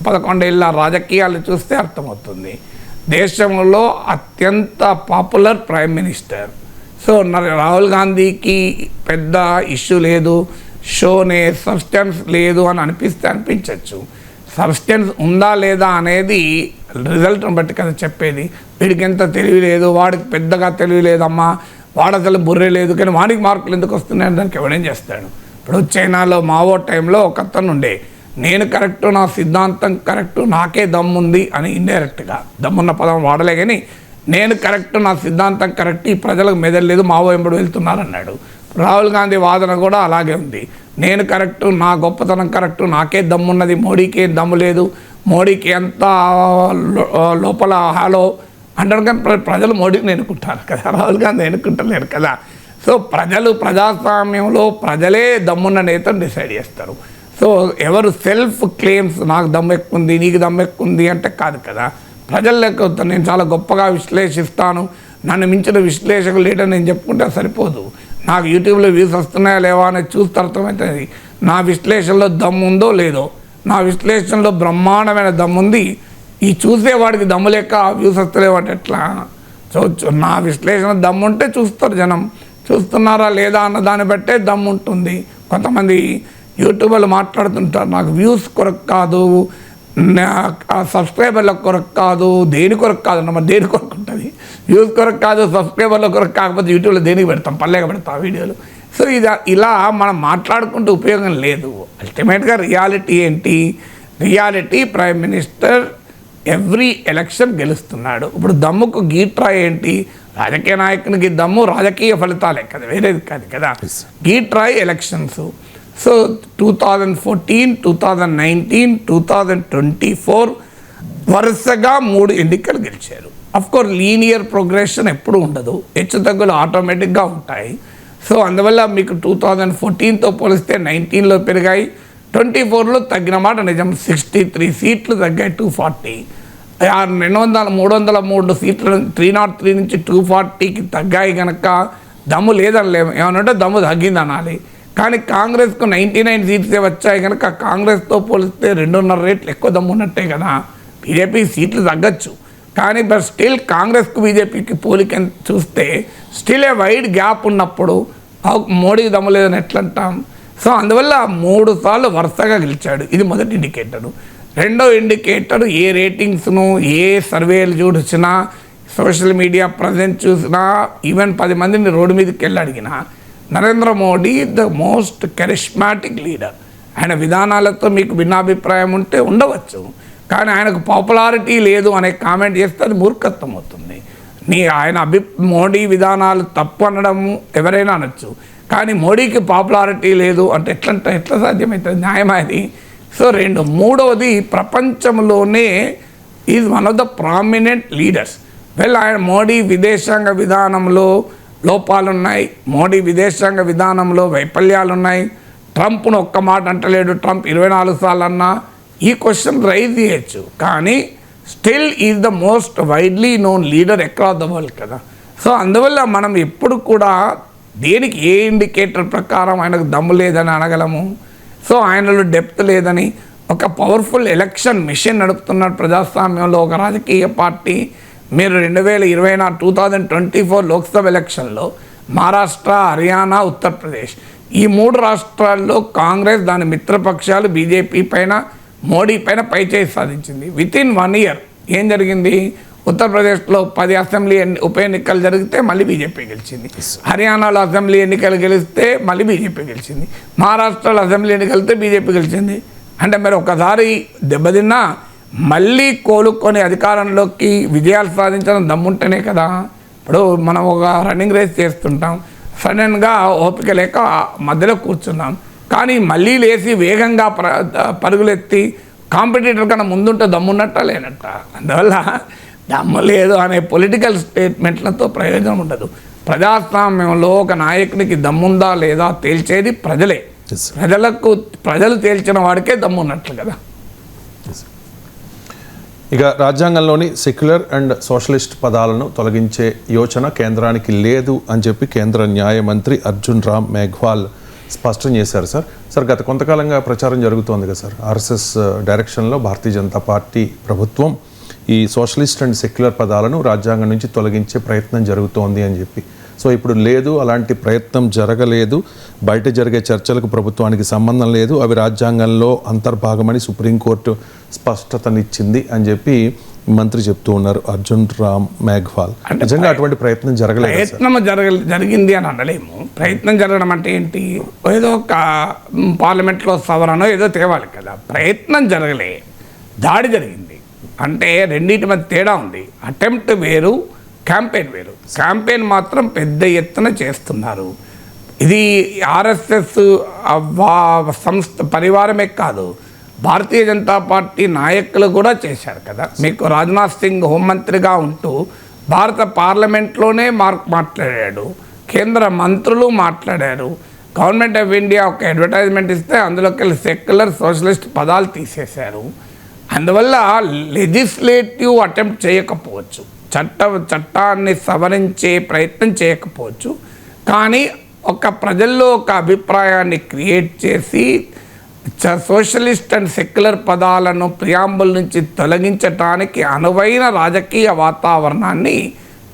11 ఏళ్ళ రాజకీయాలు చూస్తే అర్థమవుతుంది. దేశంలో అత్యంత popular prime minister. So Rahul గాంధీకి పెద్ద ఇష్యూ లేదు, షోనే సబ్స్టెన్స్ లేదు అని అనిపించవచ్చు. సబ్స్టెన్స్ ఉందా లేదా అనేది రిజల్ట్ని బట్టి కదా చెప్పేది. వీడికి ఎంత తెలివి లేదు, వాడికి పెద్దగా తెలివి లేదమ్మా, వాడు అసలు బుర్రే లేదు, కానీ వాడికి మార్కులు ఎందుకు వస్తున్నాయని దానికి ఎవడేం చేస్తాడు? ఇప్పుడు చైనాలో మావో టైంలో ఒక అతను ఉండే, నేను కరెక్టు, నా సిద్ధాంతం కరెక్టు, నాకే దమ్ముంది అని ఇండైరెక్ట్గా, దమ్మున్న పదం వాడలే కానీ నేను కరెక్టు, నా సిద్ధాంతం కరెక్ట్, ఈ ప్రజలకు మెదలేదు, మావో ఎంబడి వెళ్తున్నారన్నాడు. రాహుల్ గాంధీ వాదన కూడా అలాగే ఉంది. నేను కరెక్టు, నా గొప్పతనం కరెక్టు, నాకే దమ్మున్నది, మోడీకి ఏం దమ్ము లేదు, మోడీకి ఎంత లోపల హాలో అంటారు. కానీ ప్రజలు మోడీని ఎన్నుకుంటారు కదా, రాహుల్ గాంధీ ఎన్నుకుంటలేరు కదా. సో ప్రజాస్వామ్యంలో ప్రజలే దమ్మున్న నేతను డిసైడ్ చేస్తారు. సో ఎవరు సెల్ఫ్ క్లెయిమ్స్ నాకు దమ్ము ఎక్కువ ఉంది, నీకు దమ్ము ఎక్కువ ఉంది అంటే కాదు కదా. ప్రజల లెక్క నేను చాలా గొప్పగా విశ్లేషిస్తాను, నన్ను మించిన విశ్లేషకులు లేటని నేను చెప్పుకుంటే సరిపోదు. నాకు యూట్యూబ్లో వ్యూస్ వస్తున్నాయా లేవా అనేది చూస్తే అర్థమవుతుంది నా విశ్లేషణలో దమ్ము ఉందో లేదో. నా విశ్లేషణలో బ్రహ్మాండమైన దమ్ముంది, ఈ చూసేవాడికి దమ్ము లేక వ్యూస్ వస్తలేవాటి ఎట్లా. సో నా విశ్లేషణ దమ్ము ఉంటే చూస్తారు జనం, చూస్తున్నారా లేదా అన్న దాన్ని బట్టే దమ్ము ఉంటుంది. కొంతమంది యూట్యూబర్లు మాట్లాడుతుంటారు, నాకు వ్యూస్ కొరకు కాదు, సబ్స్క్రైబర్ల కొరకు కాదు, దేని కొరకు కాదు. మరి దేని కొరకు ఉంటుంది? వ్యూస్ కొరకు కాదు, సబ్స్క్రైబర్ల కొరకు కాకపోతే యూట్యూబ్లో దేనికి పెడతాం, పల్లెగా పెడతాం వీడియోలు. సో ఇలా మనం మాట్లాడుకుంటే ఉపయోగం లేదు. అల్టిమేట్గా రియాలిటీ ఏంటి? Reality prime minister every election గెలుస్తున్నాడు. ఇప్పుడు దమ్ముకు గీట్రా ఏంటి? రాజకీయ నాయకునికి దమ్ము రాజకీయ ఫలితాలే కదా, వేరేది కాదు కదా. గీట్రాయ్ ఎలక్షన్స్. సో 2014, 2019, 2024 వరుసగా 3 ఎన్నికలు గెలిచారు. అఫ్కోర్స్ లీనియర్ ప్రోగ్రెషన్ ఎప్పుడు ఉండదు, హెచ్చుతగ్గులు ఆటోమేటిక్గా ఉంటాయి. సో అందువల్ల మీకు 2014తో పోలిస్తే 19లో పెరిగాయి, 24లో తగ్గిన మాట నిజం. 63 సీట్లు తగ్గాయి, 240. 303 సీట్లు 303 నుంచి 240కి తగ్గాయి కనుక దమ్ము లేదనలేము, ఏమనంటే దమ్ము తగ్గింది అనాలి. కానీ కాంగ్రెస్కు 99 సీట్సే వచ్చాయి కనుక కాంగ్రెస్తో పోలిస్తే 2.5 రెట్లు ఎక్కువ దమ్ము ఉన్నట్టే కదా. బీజేపీ సీట్లు తగ్గచ్చు కానీ బట్ స్టిల్ కాంగ్రెస్కు బీజేపీకి పోలిక చూస్తే స్టిల్ ఏ వైడ్ గ్యాప్ ఉన్నప్పుడు మోడీకి దమ్ము లేదని ఎట్లంటాం. సో అందువల్ల 3 సార్లు వరుసగా గెలిచాడు. ఇది మొదటి ఇండికేటరు. రెండో ఇండికేటర్ ఏ రేటింగ్స్ను, ఏ సర్వేలు చూసినా, సోషల్ మీడియా ప్రజెన్స్ చూసినా, ఈవెన్ 10 మందిని రోడ్డు మీదకి వెళ్ళి అడిగినా Narendra Modi the most charismatic leader. ఆయన విధానాలతో మీకు భిన్నాభిప్రాయం ఉంటే ఉండవచ్చు, కానీ ఆయనకు పాపులారిటీ లేదు అనే కామెంట్ చేస్తే అది మూర్ఖత్వం అవుతుంది. ఆయన మోడీ విధానాలు తప్పు అనడం ఎవరైనా అనొచ్చు, కానీ మోడీకి పాపులారిటీ లేదు అంటే ఎట్లా సాధ్యమవుతుంది? న్యాయమైనది. సో మూడవది ప్రపంచంలోనే is one of the prominent leaders. ఆయన మోడీ విదేశాంగ విధానంలో లోపాలున్నాయి, మోడీ విదేశాంగ విధానంలో వైఫల్యాలున్నాయి. ట్రంప్ను ఒక్క మాట అంటలేడు, ట్రంప్ 24 సార్లు అన్నా ఈ క్వశ్చన్ రైజ్ చేయొచ్చు, కానీ still is the most widely known leader across the world కదా. సో అందువల్ల మనం ఎప్పుడు కూడా దేనికి ఏ ఇండికేటర్ ప్రకారం ఆయనకు దమ్ము లేదని అనగలము. సో ఆయనలో డెప్త్ లేదని. ఒక పవర్ఫుల్ ఎలక్షన్ మిషన్ నడుపుతున్న ప్రజాస్వామ్యంలో ఒక రాజకీయ పార్టీ. మీరు 2024 లోక్సభ ఎలక్షన్లో మహారాష్ట్ర, హర్యానా, ఉత్తరప్రదేశ్ ఈ 3 రాష్ట్రాల్లో కాంగ్రెస్ దాని మిత్రపక్షాలు బీజేపీ పైన, మోడీ పైన పైచేయి సాధించింది. వితిన్ 1 ఇయర్ ఏం జరిగింది? ఉత్తరప్రదేశ్లో 10 అసెంబ్లీ ఉప ఎన్నికలు జరిగితే మళ్ళీ బీజేపీ గెలిచింది. హర్యానాలో అసెంబ్లీ ఎన్నికలు గెలిస్తే మళ్ళీ బీజేపీ గెలిచింది. మహారాష్ట్రలో అసెంబ్లీ ఎన్నికలితే బీజేపీ గెలిచింది. అంటే మరి ఒకసారి దెబ్బతిన్నా మళ్ళీ కోలుకొని అధికారంలోకి విజయాలు సాధించడం దమ్ముంటేనే కదా. ఇప్పుడు మనం ఒక రన్నింగ్ రేస్ చేస్తుంటాం, సడన్గా ఓపిక లేక మధ్యలో కూర్చున్నాం, కానీ మళ్ళీ లేచి వేగంగా పరుగులెత్తి కాంపిటీటర్ కన్నా ముందుంటే దమ్మున్నట్ట లేనట్ట. అందువల్ల దమ్ము లేదు అనే పొలిటికల్ స్టేట్మెంట్లతో ప్రయోజనం ఉండదు. ప్రజాస్వామ్యంలో ఒక నాయకుడికి దమ్ముందా లేదా తేల్చేది ప్రజలే. ప్రజలు తేల్చిన వాడికే దమ్మున్నట్లు కదా. ఇక రాజ్యాంగంలోని సెక్యులర్ అండ్ సోషలిస్ట్ పదాలను తొలగించే యోచన కేంద్రానికి లేదు అని చెప్పి కేంద్ర న్యాయమంత్రి అర్జున్ రామ్ మేఘ్వాల్ స్పష్టం చేశారు. సార్ గత కొంతకాలంగా ప్రచారం జరుగుతోంది కదా సార్, ఆర్ఎస్ఎస్ డైరెక్షన్లో భారతీయ జనతా పార్టీ ప్రభుత్వం ఈ సోషలిస్ట్ అండ్ సెక్యులర్ పదాలను రాజ్యాంగం నుంచి తొలగించే ప్రయత్నం జరుగుతోంది అని చెప్పి. సో ఇప్పుడు లేదు, అలాంటి ప్రయత్నం జరగలేదు, బయట జరిగే చర్చలకు ప్రభుత్వానికి సంబంధం లేదు, అవి రాజ్యాంగంలో అంతర్భాగమని సుప్రీంకోర్టు స్పష్టతనిచ్చింది అని చెప్పి మంత్రి చెప్తూ ఉన్నారు అర్జున్ రామ్ మేఘ్వాల్. నిజంగా అటువంటి ప్రయత్నం జరగలేదు? ప్రయత్నం జరిగింది అని అనలేము. ప్రయత్నం జరగడం అంటే ఏంటి? ఏదో ఒక పార్లమెంట్లో సవరణ ఏదో తేవాలి కదా. ప్రయత్నం జరగలే, దాడి జరిగింది. అంటే రెండింటి మధ్య తేడా ఉంది. అటెంప్ట్ వేరు, క్యాంపెయిన్ వేరు. క్యాంపెయిన్ మాత్రం పెద్ద ఎత్తున చేస్తున్నారు. ఇది ఆర్ఎస్ఎస్ సంస్థ పరివారమే కాదు, భారతీయ జనతా పార్టీ నాయకులు కూడా చేశారు కదా. మీకు రాజ్నాథ్ సింగ్ హోంమంత్రిగా ఉంటూ భారత పార్లమెంట్లోనే మాట్లాడాడు, కేంద్ర మంత్రులు మాట్లాడారు. గవర్నమెంట్ ఆఫ్ ఇండియా ఒక అడ్వర్టైజ్మెంట్ ఇస్తే అందులోకి వెళ్ళి సెక్యులర్ సోషలిస్ట్ పదాలు తీసేశారు. అందువల్ల లెజిస్లేటివ్ అటెంప్ట్ చేయకపోవచ్చు, చట్టాన్ని సవరించే ప్రయత్నం చేయకపోవచ్చు, కానీ ఒక ప్రజల్లో ఒక అభిప్రాయాన్ని క్రియేట్ చేసి సోషలిస్ట్ అండ్ సెక్యులర్ పదాలను ప్రియాంబుల్ నుంచి తొలగించటానికి అనువైన రాజకీయ వాతావరణాన్ని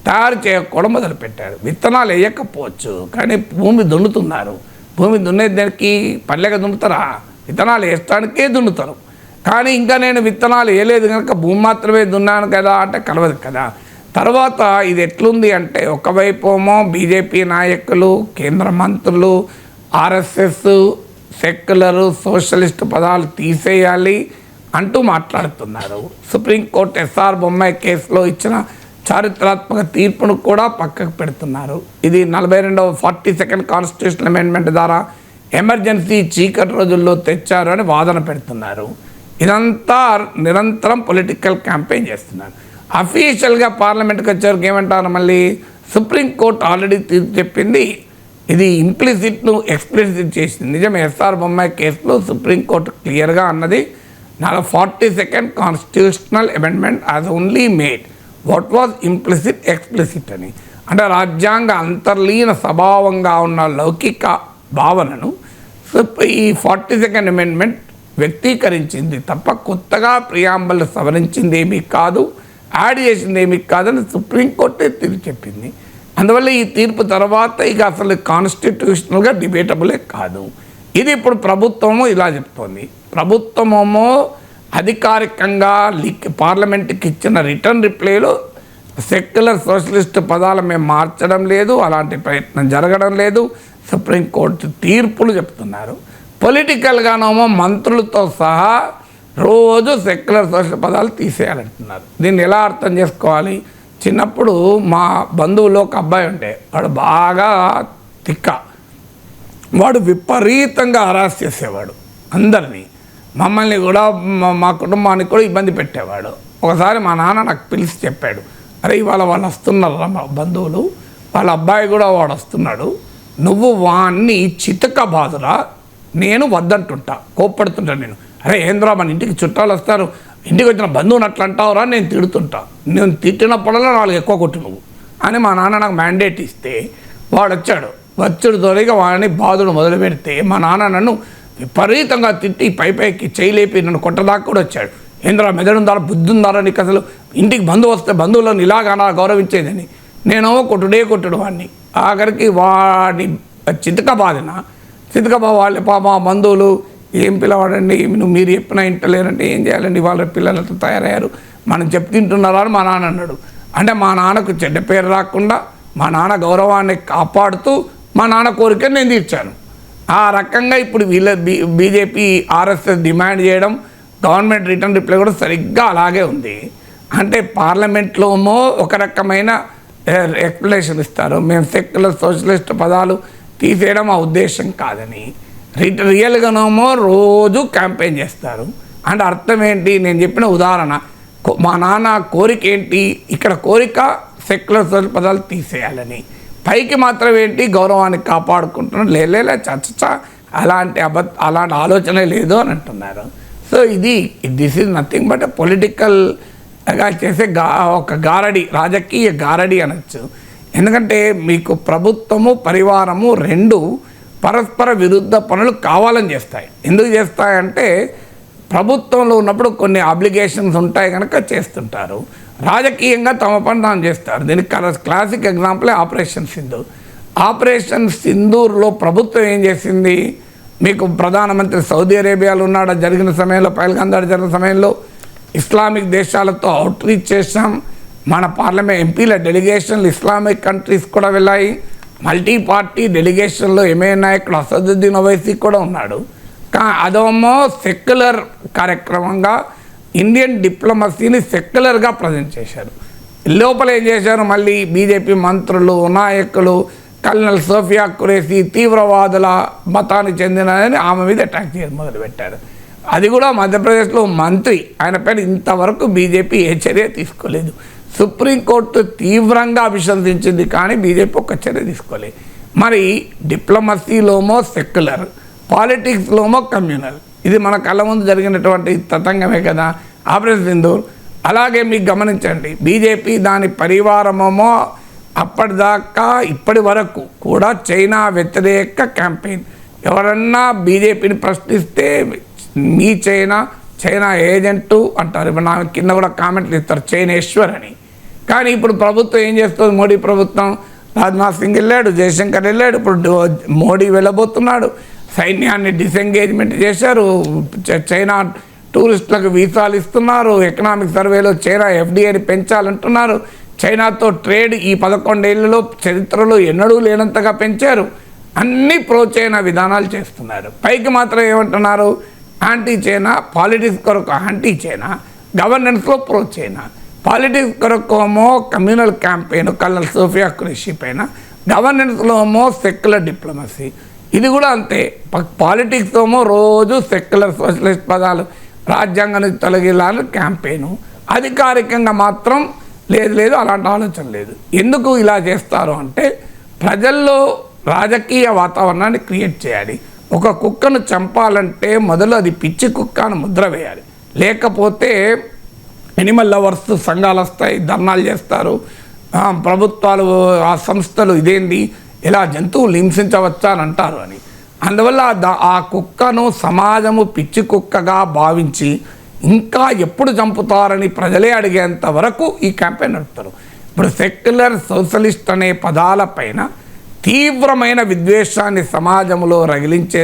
తయారు చేయకపోవడం మొదలుపెట్టారు. విత్తనాలు వేయకపోవచ్చు, కానీ భూమి దున్నుతున్నారు. భూమి దున్నేదానికి పల్లెగా దున్నుతారా? విత్తనాలు వేయడానికే దున్నుతారు. కానీ ఇంకా నేను విత్తనాలు వేయలేదు కనుక భూమి మాత్రమే దున్నాను కదా అంటే కలవదు కదా. తర్వాత ఇది ఎట్లుంది అంటే, ఒకవైపు ఏమో బీజేపీ నాయకులు, కేంద్ర మంత్రులు, ఆర్ఎస్ఎస్ సెక్యులర్ సోషలిస్ట్ పదాలు తీసేయాలి అంటూ మాట్లాడుతున్నారు. సుప్రీంకోర్టు ఎస్ఆర్ బొమ్మాయి కేసులో ఇచ్చిన చారిత్రాత్మక తీర్పును కూడా పక్కకు పెడుతున్నారు. ఇది 42వ కాన్స్టిట్యూషనల్ అమెండ్మెంట్ ద్వారా ఎమర్జెన్సీ చీకటి రోజుల్లో తెచ్చారు అని వాదన పెడుతున్నారు. ఇదంతా నిరంతరం పొలిటికల్ క్యాంపెయిన్ చేస్తున్నారు. అఫీషియల్గా పార్లమెంట్కి వచ్చేవరకు ఏమంటారు, మళ్ళీ సుప్రీంకోర్టు ఆల్రెడీ తీర్పు చెప్పింది, ఇది ఇంప్లిసిట్ను ఎక్స్ప్లిసిట్ చేసింది. నిజమే, ఎస్ఆర్ బొమ్మాయి కేసులో సుప్రీంకోర్టు క్లియర్గా అన్నది 42nd constitutional amendment has only made what was implicit explicit అని. అంటే రాజ్యాంగ అంతర్లీన స్వభావంగా ఉన్న లౌకిక భావనను ఈ 42nd అమెండ్మెంట్ వ్యక్తీకరించింది తప్ప కొత్తగా ప్రియాంబల్ సవరించింది ఏమీ కాదు, యాడ్ చేసింది ఏమీ కాదని సుప్రీంకోర్టే తీర్పు చెప్పింది. అందువల్ల ఈ తీర్పు తర్వాత ఇక అసలు కాన్స్టిట్యూషనల్గా డిబేటబులే కాదు. ఇది ఇప్పుడు ప్రభుత్వము ఇలా చెప్తోంది. ప్రభుత్వమేమో అధికారికంగా పార్లమెంట్కి ఇచ్చిన రిటర్న్ రిప్లైలో సెక్యులర్ సోషలిస్ట్ పదాలు మేము మార్చడం లేదు, అలాంటి ప్రయత్నం జరగడం లేదు, సుప్రీంకోర్టు తీర్పులు చెప్తున్నారు. పొలిటికల్గానేమో మంత్రులతో సహా రోజు సెక్యులర్ సోషల్ పదాలు తీసేయాలంటున్నారు. దీన్ని ఎలా అర్థం చేసుకోవాలి? చిన్నప్పుడు మా బంధువులో ఒక అబ్బాయి ఉండే, వాడు బాగా తిక్క, వాడు విపరీతంగా హరాస్ చేసేవాడు అందరినీ, మమ్మల్ని కూడా మా కుటుంబానికి కూడా ఇబ్బంది పెట్టేవాడు. ఒకసారి మా నాన్న నాకు పిలిచి చెప్పాడు, అరే ఇవాళ వాళ్ళు వస్తున్నారు మా బంధువులు, వాళ్ళ అబ్బాయి కూడా వాడు వస్తున్నాడు, నువ్వు వాణ్ణి చితక బాదురా, నేను వద్దంటుంటా, కోప్పడుతుంటా నేను. అరే ఏంద్రా మన ఇంటికి చుట్టాలు వస్తారు, ఇంటికి వచ్చిన బంధువుని అట్లా అంటావురా, నేను తిడుతుంటా, నేను తిట్టినప్పుడల్లా 4 ఎక్కువ కొట్టు నువ్వు అని మా నాన్న నాకు మ్యాండేట్ ఇస్తే వాడు వచ్చాడు. వచ్చుడు తొలిగా వాడిని బాధుడు మొదలు పెడితే మా నాన్న నన్ను విపరీతంగా తిట్టి పైకి చేయలేపి నన్ను కొట్టదాకా కూడా వచ్చాడు. ఏంద్రా మెదడుందారా, బుద్ధి ఉందారా నీకు, అసలు ఇంటికి బంధువు వస్తే బంధువులను ఇలాగా గౌరవించేదని. నేను కొట్టుడు వాడిని. ఆఖరికి వాడిని చితక వాళ్ళ మా బంధువులు, ఏం పిల్లవాడండి మీరు చెప్పినా ఇంటలేరంటే ఏం చేయాలండి, వాళ్ళ పిల్లలతో తయారయ్యారు, మనం తింటున్నారా అని మా నాన్న అన్నాడు. అంటే మా నాన్నకు చెడ్డ పేరు రాకుండా మా నాన్న గౌరవాన్ని కాపాడుతూ మా నాన్న కోరికను నేను తీర్చాను. ఆ రకంగా ఇప్పుడు బీజేపీ ఆర్ఎస్ఎస్ డిమాండ్ చేయడం, గవర్నమెంట్ రిటర్న్ రిప్లై కూడా సరిగ్గా అలాగే ఉంది. అంటే పార్లమెంట్లోమో ఒక రకమైన ఎక్స్ప్లెనేషన్ ఇస్తారు, మేము సెక్యులర్ సోషలిస్ట్ పదాలు తీసేయడం ఆ ఉద్దేశం కాదని. రియల్గానేమో రోజు క్యాంపెయిన్ చేస్తారు. అంటే అర్థం ఏంటి? నేను చెప్పిన ఉదాహరణ, మా నాన్న కోరిక ఏంటి, ఇక్కడ కోరిక సెక్యులర్ సోషల్ పదాలు తీసేయాలని, పైకి మాత్రం ఏంటి గౌరవాన్ని కాపాడుకుంటున్నాను, చచ్చ అలాంటి ఆలోచనే లేదు అని అంటున్నారు. So this is nothing but పొలిటికల్గా చేసే ఒక గారడి, రాజకీయ గారడి అనొచ్చు. ఎందుకంటే మీకు ప్రభుత్వము పరివారము రెండు పరస్పర విరుద్ధ పనులు కావాలని చేస్తాయి. ఎందుకు చేస్తాయంటే ప్రభుత్వంలో ఉన్నప్పుడు కొన్ని ఆబ్లిగేషన్స్ ఉంటాయి కనుక చేస్తుంటారు, రాజకీయంగా తమ పని తాను చేస్తారు. దీనికి క్లాసిక్ ఎగ్జాంపులే ఆపరేషన్ సింధూర్లో ప్రభుత్వం ఏం చేసింది? మీకు ప్రధానమంత్రి సౌదీ అరేబియాలో ఉన్నాడు, జరిగిన సమయంలో పహల్గాం దాడి జరిగిన సమయంలో ఇస్లామిక్ దేశాలతో అవుట్ రీచ్ చేసాం. మన పార్లమెంట్ ఎంపీల డెలిగేషన్లు ఇస్లామిక్ కంట్రీస్ కూడా వెళ్ళాయి. మల్టీ పార్టీ డెలిగేషన్లో ఎంఐఎం నాయకుడు అసదుద్దీన్ ఓవైసీ కూడా ఉన్నాడు. అదేమో సెక్యులర్ కార్యక్రమంగా ఇండియన్ డిప్లొమసీని సెక్యులర్గా ప్రజెంట్ చేశారు. లోపల ఏం చేశారు? మళ్ళీ బీజేపీ మంత్రులు నాయకులు కల్నల్ సోఫియా ఖురేషీ తీవ్రవాదుల మతానికి చెందినదని ఆమె మీద అటాక్ చేయడం మొదలుపెట్టారు. అది కూడా మధ్యప్రదేశ్లో మంత్రి, ఆయన పైన ఇంతవరకు బీజేపీ ఏ చర్య తీసుకోలేదు. సుప్రీంకోర్టు తీవ్రంగా అభిశంసించింది కానీ బీజేపీ ఒక్క చర్య తీసుకోలేదు. మరి డిప్లొమసీలోమో సెక్యులర్, పాలిటిక్స్లోమో కమ్యూనల్, ఇది మన కళ్ళ ముందు జరిగినటువంటి తతంగమే కదా ఆపరేషన్ సింధూర్. అలాగే మీకు గమనించండి, బీజేపీ దాని పరివారమేమో అప్పటిదాకా ఇప్పటి వరకు కూడా చైనా వ్యతిరేక క్యాంపెయిన్. ఎవరన్నా బీజేపీని ప్రశ్నిస్తే మీ చైనా ఏజెంటు అంటారు. ఇప్పుడు నా కింద కూడా కామెంట్లు ఇస్తారు చైనేశ్వర్ అని. కానీ ఇప్పుడు ప్రభుత్వం ఏం చేస్తుంది? మోడీ ప్రభుత్వం, రాజ్నాథ్ సింగ్ వెళ్ళాడు, జయశంకర్ వెళ్ళాడు, ఇప్పుడు మోడీ వెళ్ళబోతున్నాడు. సైన్యాన్ని డిసెంగేజ్మెంట్ చేశారు, చైనా టూరిస్టులకు వీసాలు ఇస్తున్నారు, ఎకనామిక్ సర్వేలో చైనా ఎఫ్డీఐని పెంచాలంటున్నారు, చైనాతో ట్రేడ్ ఈ 11 ఏళ్లలో చరిత్రలో ఎన్నడూ లేనంతగా పెంచారు. అన్ని ప్రో చైనా విధానాలు చేస్తున్నారు. పైకి మాత్రం ఏమంటున్నారు? యాంటీ చైనా, పాలిటిక్స్ కొరకు యాంటీ చైనా, గవర్నెన్స్లో ప్రో చైనా. పాలిటిక్స్ కొరకేమో communal campaign colonel Sofiya Qureshi పైన, గవర్నెన్స్లో ఏమో సెక్యులర్ డిప్లొమసీ. ఇది కూడా అంతే. పాలిటిక్స్ ఏమో రోజు సెక్యులర్ సోషలిస్ట్ పదాలు, రాజ్యాంగం నుంచి తొలగిలాను క్యాంపెయిన్. అధికారికంగా మాత్రం లేదు అలాంటి ఆలోచన లేదు. ఎందుకు ఇలా చేస్తారు అంటే ప్రజల్లో రాజకీయ వాతావరణాన్ని క్రియేట్ చేయాలి. ఒక కుక్కను చంపాలంటే మొదలు అది పిచ్చి కుక్క అని ముద్ర వేయాలి. లేకపోతే ఎనిమల్ లవర్స్ సంఘాలు వస్తాయి, ధర్నాలు చేస్తారు, ప్రభుత్వాలు ఆ సంస్థలు ఇదేంది ఇలా జంతువులు హింసించవచ్చా అని అంటారు అని. అందువల్ల ఆ కుక్కను సమాజము పిచ్చి కుక్కగా భావించి ఇంకా ఎప్పుడు చంపుతారని ప్రజలే అడిగేంత వరకు ఈ క్యాంపెయిన్ నడుపుతారు. ఇప్పుడు సెక్యులర్ సోషలిస్ట్ అనే పదాలపైన తీవ్రమైన విద్వేషాన్ని సమాజంలో రగిలించి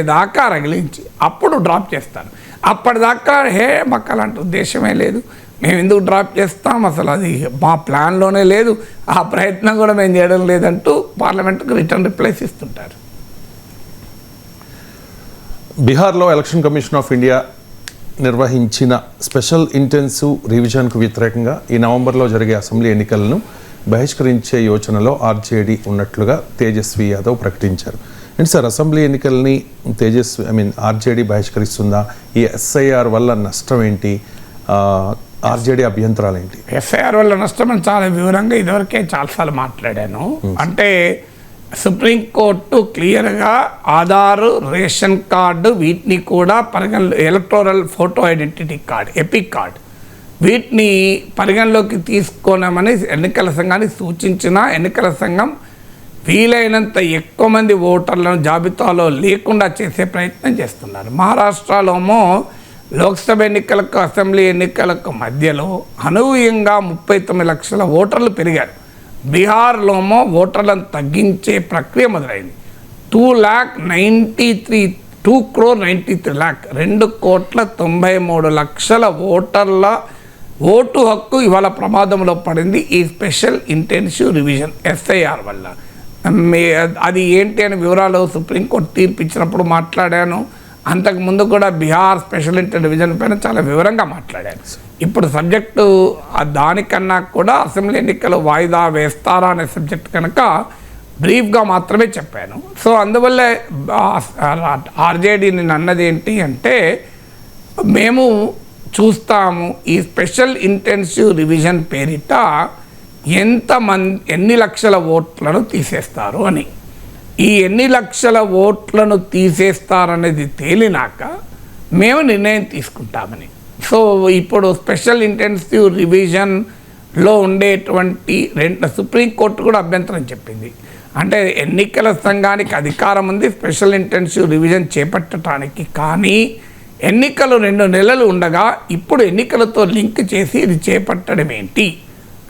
అప్పుడు డ్రాప్ చేస్తారు. అప్పటిదాకా మాకు అలాంటి ఉద్దేశమే లేదు, మేము ఎందుకు డ్రాప్ చేస్తాం, అసలు అది మా ప్లాన్లోనే లేదు, ఆ ప్రయత్నం కూడా మేము చేయడం లేదంటూ పార్లమెంట్కు రిటర్న్ రిప్లైస్ ఇస్తుంటారు. బీహార్లో ఎలక్షన్ కమిషన్ ఆఫ్ ఇండియా నిర్వహించిన స్పెషల్ ఇంటెన్సివ్ రివిజన్కు వ్యతిరేకంగా ఈ నవంబర్లో జరిగే అసెంబ్లీ ఎన్నికలను బహిష్కరించే యోచనలో ఆర్జేడీ ఉన్నట్లుగా తేజస్వి యాదవ్ ప్రకటించారు. ఏంటి సార్, అసెంబ్లీ ఎన్నికల్ని ఆర్జేడీ బహిష్కరిస్తుందా? ఈ ఎస్ఐఆర్ వల్ల నష్టం ఏంటి? ఆర్జేడీ అభ్యంతరాలు ఏంటి? ఎస్ఐఆర్ వల్ల నష్టం అని చాలా వివరంగా ఇదివరకే చాలాసార్లు మాట్లాడాను. అంటే సుప్రీంకోర్టు క్లియర్గా ఆధారు, రేషన్ కార్డు వీటిని కూడా electoral photo identity card, epic card, వీటిని పరిగణలోకి తీసుకోనమని ఎన్నికల సంఘానికి సూచించిన ఎన్నికల సంఘం వీలైనంత ఎక్కువ మంది ఓటర్లను జాబితాలో లేకుండా చేసే ప్రయత్నం చేస్తున్నారు. మహారాష్ట్రలోమో లోక్సభ ఎన్నికలకు అసెంబ్లీ ఎన్నికలకు మధ్యలో అనూహ్యంగా 39 లక్షల ఓటర్లు పెరిగారు. బీహార్లోమో ఓటర్లను తగ్గించే ప్రక్రియ మొదలైంది. 2,93,000 2,93,00,000 ఓటర్ల ఓటు హక్కు ఇవాళ ప్రమాదంలో పడింది ఈ స్పెషల్ ఇంటెన్సివ్ రివిజన్ ఎస్ఐఆర్ వల్ల. అది ఏంటి అని వివరాలు సుప్రీంకోర్టు తీర్పు ఇచ్చినప్పుడు మాట్లాడాను. అంతకుముందు కూడా బీహార్ స్పెషల్ ఇంటెన్సివ్ రివిజన్ పైన చాలా వివరంగా మాట్లాడాను. ఇప్పుడు సబ్జెక్టు దానికన్నా కూడా అసెంబ్లీ ఎన్నికలు వాయిదా వేస్తారా అనే సబ్జెక్ట్ కనుక బ్రీఫ్గా మాత్రమే చెప్పాను. సో అందువల్ల ఆర్జేడీని అన్నది ఏంటి అంటే, మేము చూస్తాము ఈ స్పెషల్ ఇంటెన్సివ్ రివిజన్ పేరిట ఎన్ని లక్షల ఓట్లను తీసేస్తారు అని. ఈ ఎన్ని లక్షల ఓట్లను తీసేస్తారనేది తేలినాక మేము నిర్ణయం తీసుకుంటామని. సో ఇప్పుడు స్పెషల్ ఇంటెన్సివ్ రివిజన్లో ఉండేటువంటి సుప్రీంకోర్టు కూడా అభ్యంతరం చెప్పింది. అంటే ఎన్నికల సంఘానికి అధికారం ఉంది స్పెషల్ ఇంటెన్సివ్ రివిజన్ చేపట్టడానికి, కానీ ఎన్నికలు 2 నెలలు ఉండగా ఇప్పుడు ఎన్నికలతో లింక్ చేసి ఇది చేపట్టడం ఏంటి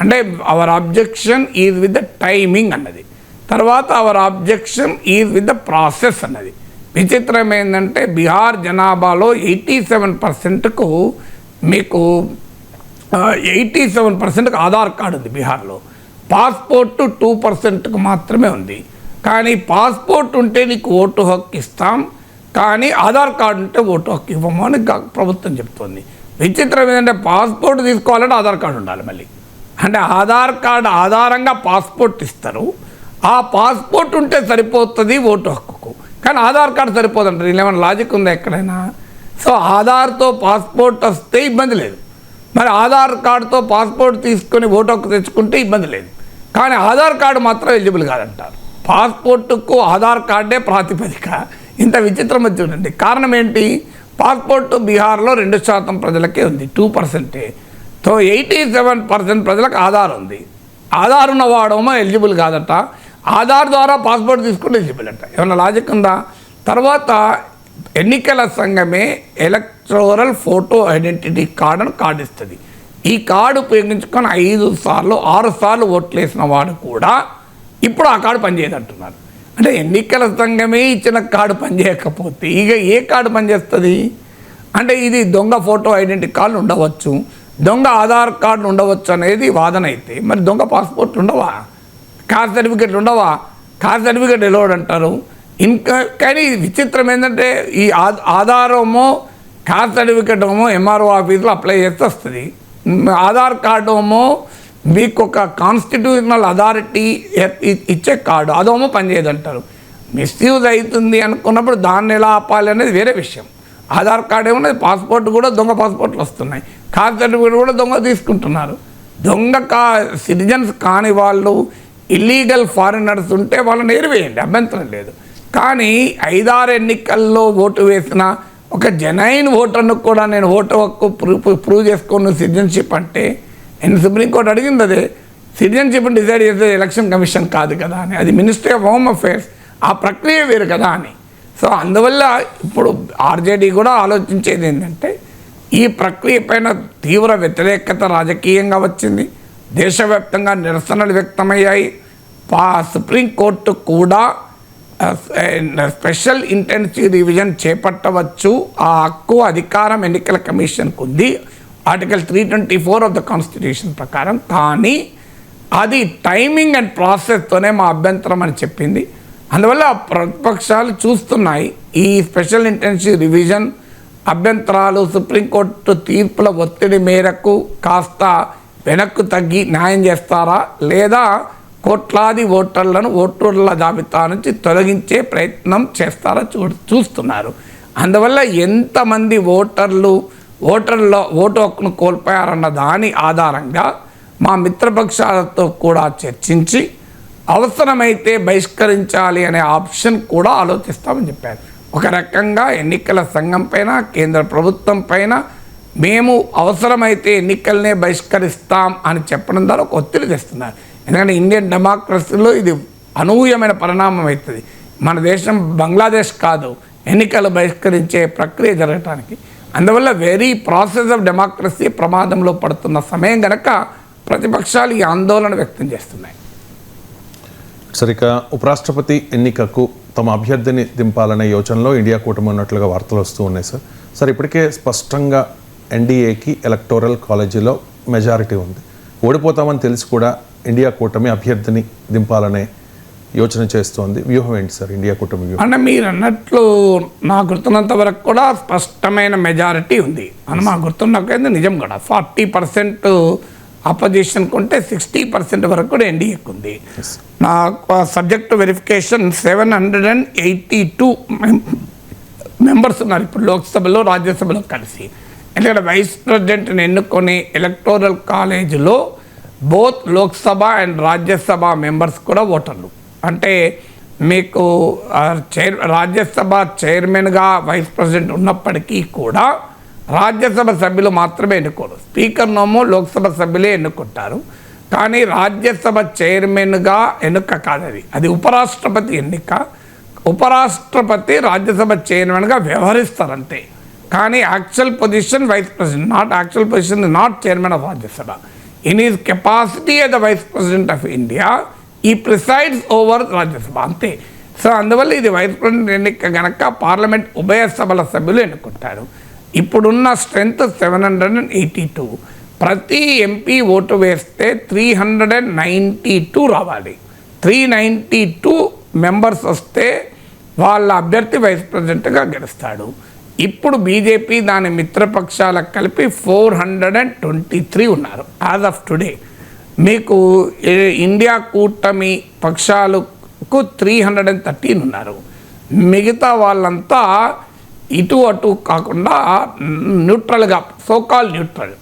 అంటే, our objection is with the timing అన్నది. తర్వాత our objection is with the process అన్నది. విచిత్రం ఏంటంటే బీహార్ జనాభాలో 87%కు మీకు 87%కు ఆధార్ కార్డు ఉంది బీహార్లో. పాస్పోర్టు 2%కు మాత్రమే ఉంది. కానీ పాస్పోర్ట్ ఉంటే నీకు ఓటు హక్కు ఇస్తాం, కానీ ఆధార్ కార్డు ఉంటే ఓటు హక్కు ఇవ్వము అని ప్రభుత్వం చెప్తుంది. విచిత్రం ఏంటంటే పాస్పోర్ట్ తీసుకోవాలంటే ఆధార్ కార్డు ఉండాలి మళ్ళీ. అంటే ఆధార్ కార్డు ఆధారంగా పాస్పోర్ట్ ఇస్తారు. ఆ పాస్పోర్ట్ ఉంటే సరిపోతుంది ఓటు హక్కుకు, కానీ ఆధార్ కార్డు సరిపోదంటారు. ఏమైనా లాజిక్ ఉందా ఎక్కడైనా? సో ఆధార్తో పాస్పోర్ట్ వస్తే ఇబ్బంది లేదు, మరి ఆధార్ కార్డుతో పాస్పోర్ట్ తీసుకొని ఓటు హక్కు తెచ్చుకుంటే ఇబ్బంది లేదు, కానీ ఆధార్ కార్డు మాత్రం ఎలిజిబుల్ కాదంటారు. పాస్పోర్టుకు ఆధార్ కార్డే ప్రాతిపదిక. ఇంత విచిత్రం వచ్చి చూడండి. కారణం ఏంటి? పాస్పోర్టు బీహార్లో 2% ప్రజలకే ఉంది, 2%. సో 87% ప్రజలకు ఆధార్ ఉంది. ఆధార్ ఉన్నవాడేమో ఎలిజిబుల్ కాదట, ఆధార్ ద్వారా పాస్పోర్ట్ తీసుకుంటే ఎలిజిబుల్ అంట. ఏమన్నా లాజిక్ ఉందా? తర్వాత ఎన్నికల సంఘమే ఎలక్టోరల్ ఫోటో ఐడెంటిటీ కార్డు ఇస్తుంది. ఈ కార్డు ఉపయోగించుకొని 5 సార్లు 6 సార్లు ఓట్లు వేసిన వాడు కూడా ఇప్పుడు ఆ కార్డు పనిచేయదంటున్నారు. అంటే ఎన్నికల సంఘమే ఇచ్చిన కార్డు పనిచేయకపోతే ఇక ఏ కార్డు పనిచేస్తుంది? అంటే ఇది దొంగ ఫోటో ఐడెంటిటీ కార్డులు ఉండవచ్చు, దొంగ ఆధార్ కార్డులు ఉండవచ్చు అనేది వాదన అయితే, మరి దొంగ పాస్పోర్ట్ ఉండవా? కాస్ట్ సర్టిఫికెట్లు ఉండవా? కాస్ట్ సర్టిఫికెట్ ఎలోడ్ అంటారు. ఇంకా కానీ విచిత్రం ఏంటంటే ఈ ఆధారమో కాస్ట్ సర్టిఫికెట్ ఏమో ఎంఆర్ఓ ఆఫీస్లో అప్లై చేస్తే వస్తుంది, ఆధార్ కార్డు ఏమో మీకు ఒక కాన్స్టిట్యూషనల్ అథారిటీ ఇచ్చే కార్డు అదేమో పనిచేయదంటారు. మిస్యూజ్ అవుతుంది అనుకున్నప్పుడు దాన్ని ఎలా ఆపాలి అనేది వేరే విషయం. ఆధార్ కార్డు ఏమన్నది, పాస్పోర్ట్ కూడా దొంగ పాస్పోర్ట్లు వస్తున్నాయి, కాస్ట్ సర్టిఫికేట్ కూడా దొంగ తీసుకుంటున్నారు. దొంగ సిటిజన్స్ కాని వాళ్ళు, ఇల్లీగల్ ఫారినర్స్ ఉంటే వాళ్ళని ఏరివేయండి, అభ్యంతరం లేదు. కానీ 5-6 ఎన్నికల్లో ఓటు వేసిన ఒక జెన్యున్ ఓటర్ను కూడా నేను ఓటు హక్కు ప్రూవ్ చేసుకున్న సిటిజన్షిప్ అంటే సుప్రీంకోర్టు అడిగింది అదే. సిటిజన్షిప్ డిసైడ్ చేసేది ఎలక్షన్ కమిషన్ కాదు కదా అని, అది మినిస్ట్రీ ఆఫ్ హోమ్ అఫేర్స్, ఆ ప్రక్రియ వేరు కదా అని. సో అందువల్ల ఇప్పుడు ఆర్జేడీ కూడా ఆలోచించేది ఏంటంటే ఈ ప్రక్రియ పైన తీవ్ర వ్యతిరేకత రాజకీయంగా వచ్చింది, దేశవ్యాప్తంగా నిరసనలు వ్యక్తమయ్యాయి. సుప్రీంకోర్టు కూడా స్పెషల్ ఇంటెన్సివ్ రివిజన్ చేపట్టవచ్చు, ఆ హక్కు అధికారం ఎన్నికల కమిషన్కు ఉంది ఆర్టికల్ 324 ఆఫ్ ద కాన్స్టిట్యూషన్ ప్రకారం. కానీ అది టైమింగ్ అండ్ ప్రాసెస్తోనే మా అభ్యంతరం అని చెప్పింది. అందువల్ల ప్రతిపక్షాలు చూస్తున్నాయి ఈ స్పెషల్ ఇంటెన్సివ్ రివిజన్ అభ్యంతరాలు సుప్రీంకోర్టు తీర్పుల ఒత్తిడి మేరకు కాస్త వెనక్కు తగ్గి న్యాయం చేస్తారా, లేదా కోట్లాది ఓటర్లను ఓటర్ల జాబితా నుంచి తొలగించే ప్రయత్నం చేస్తారా చూస్తున్నారు. అందువల్ల ఎంతమంది ఓటు హక్కును కోల్పోయారన్న దాని ఆధారంగా మా మిత్రపక్షాలతో కూడా చర్చించి అవసరమైతే బహిష్కరించాలి అనే ఆప్షన్ కూడా ఆలోచిస్తామని చెప్పారు. ఒక రకంగా ఎన్నికల సంఘం పైన, కేంద్ర ప్రభుత్వం పైన మేము అవసరమైతే ఎన్నికలనే బహిష్కరిస్తాం అని చెప్పడం ద్వారా ఒక ఒత్తిడి తెస్తున్నారు. ఎందుకంటే ఇండియన్ డెమోక్రసీలో ఇది అనూహ్యమైన పరిణామం అవుతుంది. మన దేశం బంగ్లాదేశ్ కాదు ఎన్నికలు బహిష్కరించే ప్రక్రియ జరగటానికి. అందువల్ల వెరీ ప్రాసెస్ ఆఫ్ డెమోక్రసీ ప్రమాదంలో పడుతున్న సమయం కనుక ప్రతిపక్షాలు ఈ ఆందోళన వ్యక్తం చేస్తున్నాయి. సరిక ఉపరాష్ట్రపతి ఎన్నికకు తమ అభ్యర్థిని దింపాలనే యోచనలో ఇండియా కూటమి ఉన్నట్లుగా వార్తలు వస్తూ ఉన్నాయి సార్. సార్ ఇప్పటికే స్పష్టంగా ఎన్డీఏకి ఎలక్టోరల్ కాలేజీలో మెజారిటీ ఉంది, ఓడిపోతామని తెలిసి కూడా ఇండియా కూటమి అభ్యర్థిని దింపాలనే యోచన చేస్తోంది. వ్యూహం ఏంటి సార్ ఇండియా కూటమి వ్యూహం? అంటే మీరు అన్నట్లు నాకు గుర్తున్నంత వరకు కూడా స్పష్టమైన మెజారిటీ ఉంది అని మాకు గుర్తున్నకైతే నిజం కూడా. 40% అపోజిషన్ కొంటే 60% వరకు కూడా ఎన్డీఏకి ఉంది. నాకు సబ్జెక్ట్ వెరిఫికేషన్ 782 మెంబర్స్ ఉన్నారు ఇప్పుడు లోక్సభలో రాజ్యసభలో కలిసి. ఎందుకంటే వైస్ ప్రెసిడెంట్ని ఎన్నుకొని ఎలక్టోరల్ కాలేజీలో both Lok Sabha and Rajya Sabha members కూడా ఓటర్లు. అంటే మీకు రాజ్యసభ చైర్మన్గా వైస్ ప్రెసిడెంట్ ఉన్నప్పటికీ కూడా రాజ్యసభ సభ్యులు మాత్రమే ఎన్నుకోరు, స్పీకర్నేమో లోక్సభ సభ్యులే ఎన్నుకుంటారు. కానీ రాజ్యసభ చైర్మన్గా ఎన్నిక కాదు, అది ఉపరాష్ట్రపతి ఎన్నిక. ఉపరాష్ట్రపతి రాజ్యసభ చైర్మన్గా వ్యవహరిస్తారంతే, కానీ actual position vice president, actual position not chairman of Rajya Sabha. In his capacity as the vice president of India he presides over Rajya Sabha అంతే. సో అందువల్ల ఇది వైస్ ప్రెసిడెంట్ ఎన్నిక కనుక పార్లమెంట్ ఉభయ సభల సభ్యులు ఎన్నుకుంటారు. ఇప్పుడున్న స్ట్రెంత్ 782. ప్రతి ఎంపీ ఓటు వేస్తే 392 రావాలి. 392 మెంబర్స్ వస్తే వాళ్ళ అభ్యర్థి వైస్ ప్రెసిడెంట్గా గెలుస్తాడు. ఇప్పుడు బీజేపీ దాని మిత్రపక్షాలకు కలిపి 423 ఉన్నారు యాజ్ ఆఫ్ టుడే. మీకు ఇండియా కూటమి పక్షాలు వరకు 313 ఉన్నారు. మిగతా వాళ్ళంతా ఇటు అటు కాకుండా న్యూట్రల్గా సోకాల్ న్యూట్రల్.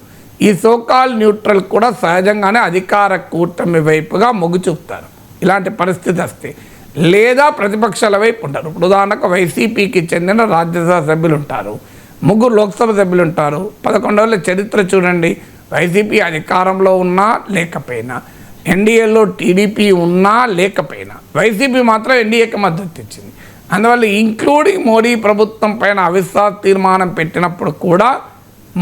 ఈ సోకాల్ న్యూట్రల్ కూడా సహజంగానే అధికార కూటమి వైపుగా మొగ్గు చూపుతారు ఇలాంటి పరిస్థితి వస్తే, లేదా ప్రతిపక్షాల వైపు ఉంటారు. ఇప్పుడు ఉదాహరణకు వైసీపీకి చెందిన రాజ్యసభ సభ్యులు ఉంటారు, 3 లోక్సభ సభ్యులు ఉంటారు. 11 ఏళ్ళ చరిత్ర చూడండి, వైసీపీ అధికారంలో ఉన్నా లేకపోయినా, ఎన్డీఏలో టీడీపీ ఉన్నా లేకపోయినా వైసీపీ మాత్రం ఎన్డీఏకి మద్దతు ఇచ్చింది. అందువల్ల ఇంక్లూడింగ్ మోడీ ప్రభుత్వం పైన అవిశ్వాస తీర్మానం పెట్టినప్పుడు కూడా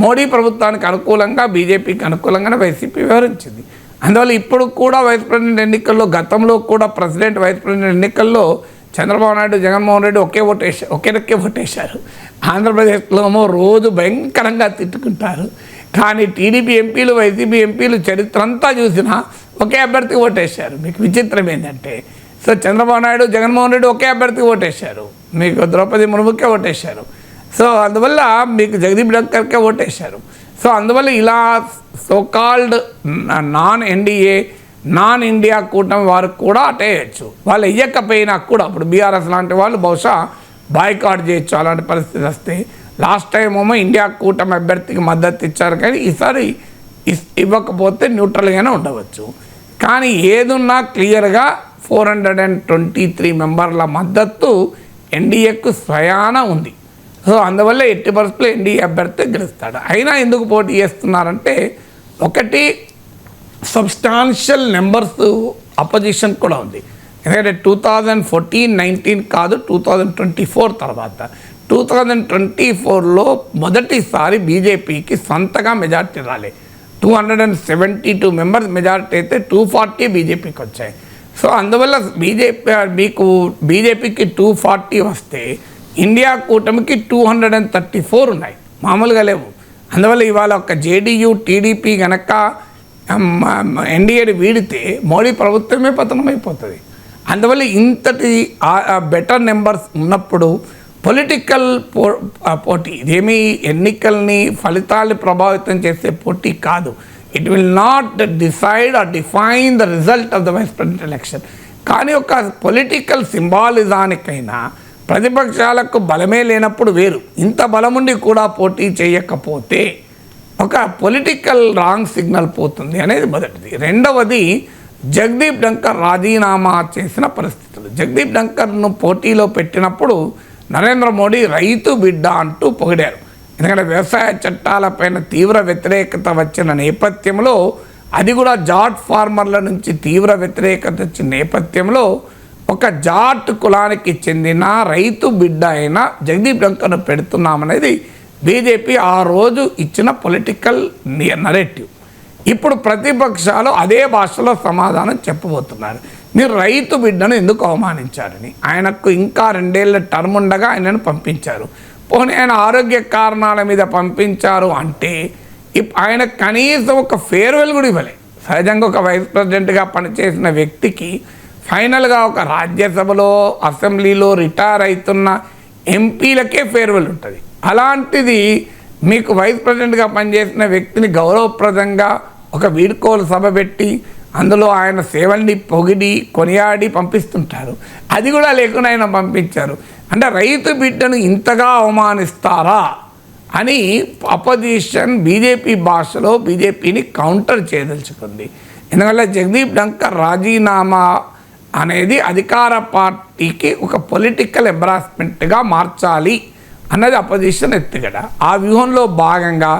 మోడీ ప్రభుత్వానికి అనుకూలంగా, బీజేపీకి అనుకూలంగానే వైసీపీ వ్యవహరించింది. అందువల్ల ఇప్పుడు కూడా వైస్ ప్రెసిడెంట్ ఎన్నికల్లో, గతంలో కూడా ప్రెసిడెంట్ వైస్ ప్రెసిడెంట్ ఎన్నికల్లో చంద్రబాబు నాయుడు, జగన్మోహన్ రెడ్డి ఒకే ఓటేశారు. ఆంధ్రప్రదేశ్లో రోజు భయంకరంగా తిట్టుకుంటారు. కానీ టీడీపీ ఎంపీలు, వైసీపీ ఎంపీలు చరిత్ర అంతా చూసినా ఒకే అభ్యర్థికి ఓటేశారు. మీకు విచిత్రం ఏంటంటే, సో చంద్రబాబు నాయుడు, జగన్మోహన్ రెడ్డి ఒకే అభ్యర్థికి ఓటేశారు, మీకు ద్రౌపది ముర్ముకే ఓటేశారు. సో అందువల్ల మీకు జగదీప్ ధన్కర్కే ఓటేశారు. సో అందువల్ల ఇలా so called non NDA, non India కూటమి వారు కూడా అటేయచ్చు. వాళ్ళు ఇయ్యకపోయినా కూడా ఇప్పుడు బీఆర్ఎస్ లాంటి వాళ్ళు బహుశా బాయ్కాట్ చేయొచ్చు అలాంటి పరిస్థితి వస్తే. లాస్ట్ టైం ఏమో ఇండియా కూటమి అభ్యర్థికి మద్దతు ఇచ్చారు, కానీ ఈసారి ఇవ్వకపోతే న్యూట్రల్గానే ఉండవచ్చు. కానీ ఏదున్నా క్లియర్గా 423 మెంబర్ల మద్దతు ఎన్డీఏకు స్వయాన ఉంది. సో అందువల్ల ఎట్టి పరిస్థితుల్లో ఎన్డీఏ అభ్యర్థి గెలుస్తాడు. అయినా ఎందుకు పోటీ చేస్తున్నారంటే, ఒకటి సబ్స్టాన్షియల్ నెంబర్స్ అపోజిషన్ కూడా ఉంది. ఎందుకంటే 2014-19 కాదు, 2024 తర్వాత 2024లో మొదటిసారి బీజేపీకి సొంతగా మెజార్టీ రాలే. 272 మెంబర్స్ మెజార్టీ అయితే 240 బీజేపీకి వచ్చాయి. సో అందువల్ల బీజేపీకి 240 వస్తే ఇండియా కూటమికి 234 ఉన్నాయి, మామూలుగా లేవు. అందువల్ల ఇవాళ ఒక జేడీయూ, టీడీపీ కనుక ఎన్డీఏని వీడితే మోడీ ప్రభుత్వమే పతనమైపోతుంది. అందువల్ల ఇంతటి బెటర్ నెంబర్స్ ఉన్నప్పుడు పొలిటికల్ పోటీ, ఇదేమీ ఎన్నికల్ని, ఫలితాల్ని ప్రభావితం చేసే పోటీ కాదు. It will not decide or define the result of the vice president election. కానీ ఒక పొలిటికల్ సింబాలిజానికైనా ప్రతిపక్షాలకు బలమే లేనప్పుడు వేరు, ఇంత బలముండి కూడా పోటీ చేయకపోతే ఒక పొలిటికల్ రాంగ్ సిగ్నల్ పోతుంది అనేది మొదటిది. రెండవది, జగదీప్ ధన్కర్ రాజీనామా చేసిన పరిస్థితులు. జగదీప్ ధన్కర్ను పోటీలో పెట్టినప్పుడు నరేంద్ర మోడీ రైతు బిడ్డ అంటూ పొగిడారు. ఎందుకంటే వ్యవసాయ చట్టాలపైన తీవ్ర వ్యతిరేకత వచ్చిన నేపథ్యంలో, అది కూడా జాట్ ఫార్మర్ల నుంచి తీవ్ర వ్యతిరేకత వచ్చిన నేపథ్యంలో ఒక జాట్ కులానికి చెందిన రైతు బిడ్డ అయిన జగదీప్ ధన్కర్ను పెడుతున్నామనేది బీజేపీ ఆ రోజు ఇచ్చిన పొలిటికల్ నరేటివ్. ఇప్పుడు ప్రతిపక్షాలు అదే భాషలో సమాధానం చెప్పబోతున్నారు. మీరు రైతు బిడ్డను ఎందుకు అవమానించారని. ఆయనకు ఇంకా 2 ఏళ్ళ టర్మ్ ఉండగా ఆయనను పంపించారు. పోనీ ఆయన ఆరోగ్య కారణాల మీద పంపించారు అంటే ఆయన కనీసం ఒక ఫేర్వెల్ కూడా ఇవ్వలే. సహజంగా ఒక వైస్ ప్రెసిడెంట్గా పనిచేసిన వ్యక్తికి ఫైనల్గా ఒక రాజ్యసభలో, అసెంబ్లీలో రిటైర్ అవుతున్న ఎంపీలకే ఫేర్వెల్ ఉంటుంది. అలాంటిది మీకు వైస్ ప్రెసిడెంట్గా పనిచేసిన వ్యక్తిని గౌరవప్రదంగా ఒక వీడ్కోలు సభ పెట్టి అందులో ఆయన సేవల్ని పొగిడి కొనియాడి పంపిస్తుంటారు. అది కూడా లేకుండా ఆయన పంపించారు. అంటే రైతు బిడ్డను ఇంతగా అవమానిస్తారా అని అపోజిషన్ బీజేపీ భాషలో బీజేపీని కౌంటర్ చేయదలుచుకుంది. ఎందుకంటే జగదీప్ ధన్కర్ రాజీనామా అనేది అధికార పార్టీకి ఒక పొలిటికల్ ఎంబరాస్మెంట్గా మార్చాలి అన్నది అపోజిషన్ ఎత్తుగడ. ఆ వ్యూహంలో భాగంగా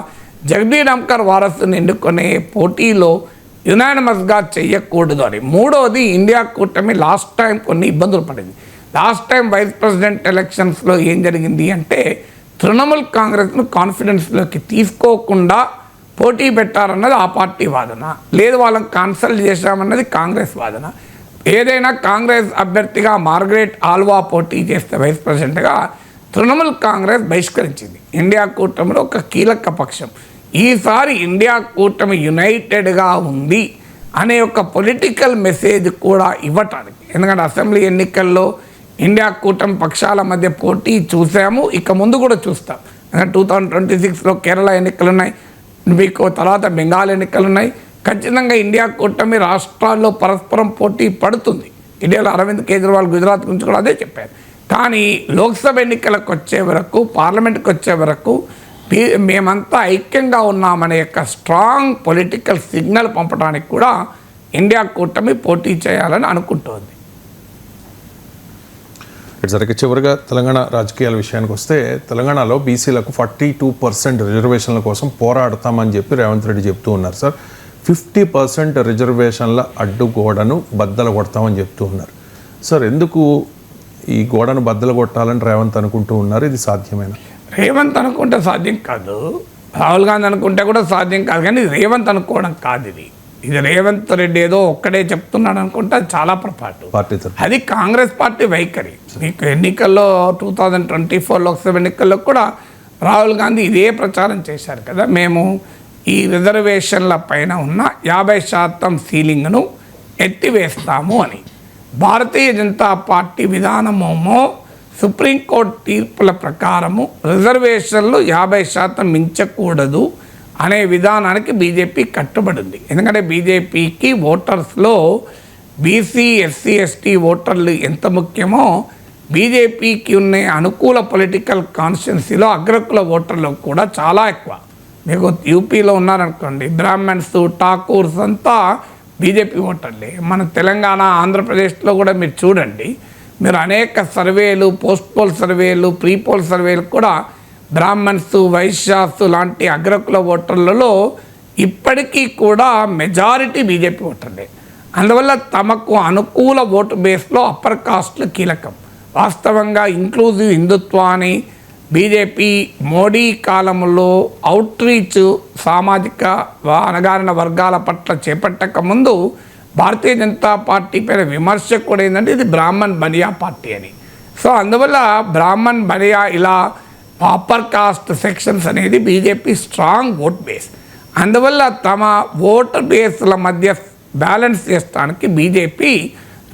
జగదీప్ ధన్కర్ వారసుని ఎన్నుకునే పోటీలో యునానిమస్గా చెయ్యకూడదు అని. మూడవది, ఇండియా కూటమి లాస్ట్ టైం కొన్ని ఇబ్బందులు పడింది. లాస్ట్ టైం వైస్ ప్రెసిడెంట్ ఎలక్షన్స్లో ఏం జరిగింది అంటే, తృణమూల్ కాంగ్రెస్ను కాన్ఫిడెన్స్లోకి తీసుకోకుండా పోటీ పెట్టారన్నది ఆ పార్టీ వాదన, లేదు వాళ్ళని కన్సల్ట్ చేశామన్నది కాంగ్రెస్ వాదన. ఏదైనా కాంగ్రెస్ అభ్యర్థిగా మార్గరెట్ ఆల్వా పోటీ చేస్తే వైస్ ప్రెసిడెంట్గా తృణమూల్ కాంగ్రెస్ బహిష్కరించింది. ఇండియా కూటమిలో ఒక కీలక పక్షం. ఈసారి ఇండియా కూటమి యునైటెడ్గా ఉంది అనే ఒక పొలిటికల్ మెసేజ్ కూడా ఇవ్వటానికి. ఎందుకంటే అసెంబ్లీ ఎన్నికల్లో ఇండియా కూటమి పక్షాల మధ్య పోటీ చూసాము, ఇక ముందు కూడా చూస్తాం. 2026లో కేరళ ఎన్నికలు ఉన్నాయి, మీకు తర్వాత బెంగాల్ ఎన్నికలు ఉన్నాయి. ఖచ్చితంగా ఇండియా కూటమి రాష్ట్రాల్లో పరస్పరం పోటీ పడుతుంది. ఇటీవల అరవింద్ కేజ్రీవాల్ గుజరాత్ గురించి కూడా అదే చెప్పారు. కానీ లోక్సభ ఎన్నికలకు వచ్చే వరకు, పార్లమెంట్కి వచ్చే వరకు మేమంతా ఐక్యంగా ఉన్నామనే యొక్క స్ట్రాంగ్ పొలిటికల్ సిగ్నల్ పంపడానికి కూడా ఇండియా కూటమి పోటీ చేయాలని అనుకుంటోంది. సరే, చివరిగా తెలంగాణ రాజకీయాల విషయానికి వస్తే, తెలంగాణలో బీసీలకు 42% రిజర్వేషన్ల కోసం పోరాడతామని చెప్పి రేవంత్ రెడ్డి చెప్తూ ఉన్నారు సార్. 50% రిజర్వేషన్ల అడ్డుగోడను బద్దలు కొడతామని చెప్తూ ఉన్నారు సార్. ఎందుకు ఈ గోడను బద్దలు కొట్టాలని రేవంత్ అనుకుంటూ ఉన్నారు? ఇది సాధ్యమేనా? రేవంత్ అనుకుంటే సాధ్యం కాదు, రాహుల్ గాంధీ అనుకుంటే కూడా సాధ్యం కాదు. కానీ రేవంత్ అనుకోవడం కాదు, ఇది రేవంత్ రెడ్డి ఏదో ఒక్కడే చెప్తున్నాడు అనుకుంటే అది చాలా పొరపాటు. అది కాంగ్రెస్ పార్టీ వైఖరి. మీకు ఎన్నికల్లో 2024 లోక్సభ ఎన్నికల్లో కూడా రాహుల్ గాంధీ ఇదే ప్రచారం చేశారు కదా, మేము ఈ రిజర్వేషన్ల పైన ఉన్న 50% సీలింగ్ను ఎత్తివేస్తాము అని. భారతీయ జనతా పార్టీ విధానమేమో సుప్రీంకోర్టు తీర్పుల ప్రకారము రిజర్వేషన్లు 50% మించకూడదు అనే విధానానికి బీజేపీ కట్టుబడింది. ఎందుకంటే బీజేపీకి ఓటర్స్లో బీసీ, ఎస్సీ, ఎస్టీ ఓటర్లు ఎంత ముఖ్యమో బీజేపీకి ఉన్న అనుకూల పొలిటికల్ కాన్స్టిట్యున్సీలో అగ్రకుల ఓటర్లు కూడా చాలా ఎక్కువ. మీకు యూపీలో ఉన్నారనుకోండి, బ్రాహ్మణ్స్, ఠాకూర్స్ అంతా బీజేపీ ఓటర్లే. మన తెలంగాణ, ఆంధ్రప్రదేశ్లో కూడా మీరు చూడండి, మీరు అనేక సర్వేలు, పోస్ట్ పోల్ సర్వేలు, ప్రీ పోల్ సర్వేలు కూడా బ్రాహ్మణ్స్, వైశ్యాస్ లాంటి అగ్రకుల ఓటర్లలో ఇప్పటికీ కూడా మెజారిటీ బీజేపీ ఓటర్లే. అందువల్ల తమకు అనుకూల ఓటు బేస్లో అప్పర్ కాస్ట్లు కీలకం. వాస్తవంగా ఇంక్లూజివ్ హిందుత్వాన్ని బీజేపీ మోడీ కాలంలో అవుట్ రీచ్ సామాజిక అణగారిన వర్గాల పట్ల చేపట్టక ముందు భారతీయ జనతా పార్టీ పైన విమర్శ కూడా ఏంటంటే ఇది బ్రాహ్మణ్ బనియా పార్టీ అని. సో అందువల్ల బ్రాహ్మణ్ బనియా ఇలా అప్పర్ కాస్ట్ సెక్షన్స్ అనేది బీజేపీ స్ట్రాంగ్ ఓట్ బేస్. అందువల్ల తమ ఓటర్ బేస్ల మధ్య బ్యాలెన్స్ చేస్తానికి బీజేపీ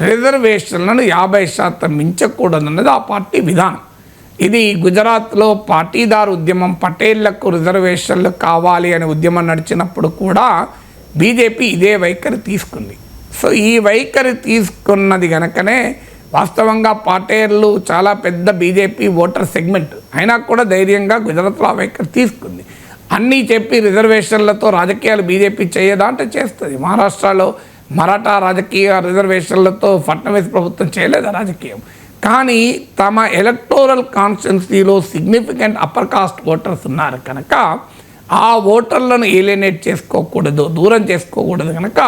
రిజర్వేషన్లను 50% మించకూడదన్నది ఆ పార్టీ విధానం. ఇది గుజరాత్లో పాటీదార్ ఉద్యమం, పటేళ్లకు రిజర్వేషన్లు కావాలి అనే ఉద్యమం నడిచినప్పుడు కూడా బీజేపీ ఇదే వైఖరి తీసుకుంది. సో ఈ వైఖరి తీసుకున్నది కనుకనే వాస్తవంగా పటేళ్లు చాలా పెద్ద బీజేపీ ఓటర్ సెగ్మెంట్ అయినా కూడా ధైర్యంగా గుజరాత్లో ఆ వైఖరి తీసుకుంది. అన్నీ చెప్పి రిజర్వేషన్లతో రాజకీయాలు బీజేపీ చేయదా అంటే చేస్తుంది. మహారాష్ట్రలో మరాఠా రాజకీయ రిజర్వేషన్లతో ఫడ్నవీస్ ప్రభుత్వం చేయలేదా రాజకీయం. కానీ తమ ఎలక్టోరల్ కాన్స్టిట్యున్సీలో సిగ్నిఫికెంట్ అప్పర్ కాస్ట్ ఓటర్స్ ఉన్నారు కనుక ఆ ఓటర్లను ఏలినేట్ చేసుకోకూడదు, దూరం చేసుకోకూడదు కనుక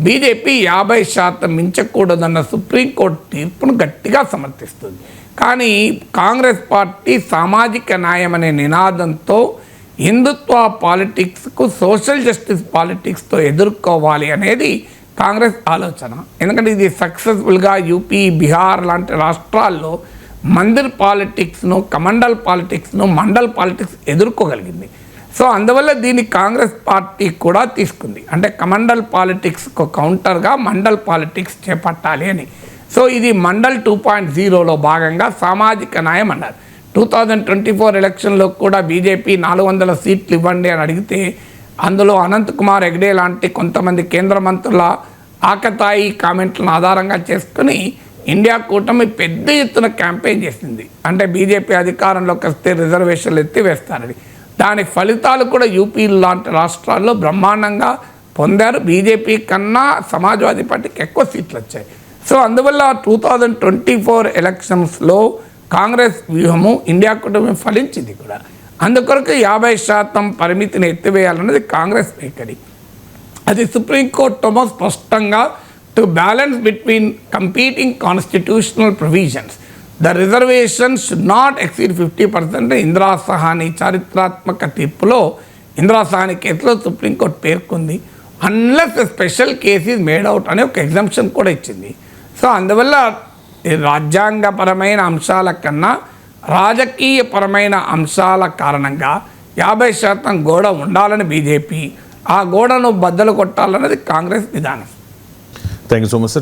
బీజేపీ 50% మించకూడదన్న సుప్రీంకోర్టు తీర్పును గట్టిగా సమర్థిస్తుంది. కానీ కాంగ్రెస్ పార్టీ సామాజిక న్యాయం అనే నినాదంతో హిందుత్వ పాలిటిక్స్కు సోషల్ జస్టిస్ పాలిటిక్స్తో ఎదుర్కోవాలి అనేది కాంగ్రెస్ ఆలోచన. ఎందుకంటే ఇది సక్సెస్ఫుల్గా యూపీ, బీహార్ లాంటి రాష్ట్రాల్లో మందిర్ పాలిటిక్స్ను, కమండల్ పాలిటిక్స్ను, మండల్ పాలిటిక్స్ ఎదుర్కోగలిగింది. సో అందువల్ల దీన్ని కాంగ్రెస్ పార్టీ కూడా తీసుకుంది. అంటే కమండల్ పాలిటిక్స్కు కౌంటర్గా మండల్ పాలిటిక్స్ చేపట్టాలి అని. సో ఇది మండల్ 2.0లో భాగంగా సామాజిక న్యాయం అన్నారు. 2024 ఎలక్షన్లో కూడా బీజేపీ 400 సీట్లు ఇవ్వండి అని అడిగితే అందులో అనంత్ కుమార్ హెగ్డే లాంటి కొంతమంది కేంద్ర మంత్రుల ఆకతాయి కామెంట్లను ఆధారంగా చేసుకుని ఇండియా కూటమి పెద్ద ఎత్తున క్యాంపెయిన్ చేసింది. అంటే బీజేపీ అధికారంలోకి వస్తే రిజర్వేషన్లు ఎత్తివేస్తారని. దాని ఫలితాలు కూడా యూపీ లాంటి రాష్ట్రాల్లో బ్రహ్మాండంగా పొందారు. బీజేపీ కన్నా సమాజ్వాదీ పార్టీకి ఎక్కువ సీట్లు వచ్చాయి. సో అందువల్ల 2024 ఎలక్షన్స్లో కాంగ్రెస్ వ్యూహము ఇండియా కూటమి ఫలించింది కూడా. అందుకొరకు 50% పరిమితిని ఎత్తివేయాలన్నది కాంగ్రెస్ వైఖరి. అది సుప్రీంకోర్టు స్పష్టంగా to balance between competing constitutional provisions the reservation should not exceed 50%. Indira Sahani చారిత్రాత్మక తీర్పులో, ఇందిరా సహాని కేసులో సుప్రీంకోర్టు పేర్కొంది. Unless special case is made out అనే ఒక ఎగ్జంప్షన్ కూడా ఇచ్చింది. సో అందువల్ల రాజ్యాంగపరమైన అంశాల కన్నా రాజకీయపరమైన అంశాల కారణంగా 50% గోడ ఉండాలని బీజేపీ, ఆ గోడను బద్దలు కొట్టాలన్నది కాంగ్రెస్ విధానం. Thank you so much sir.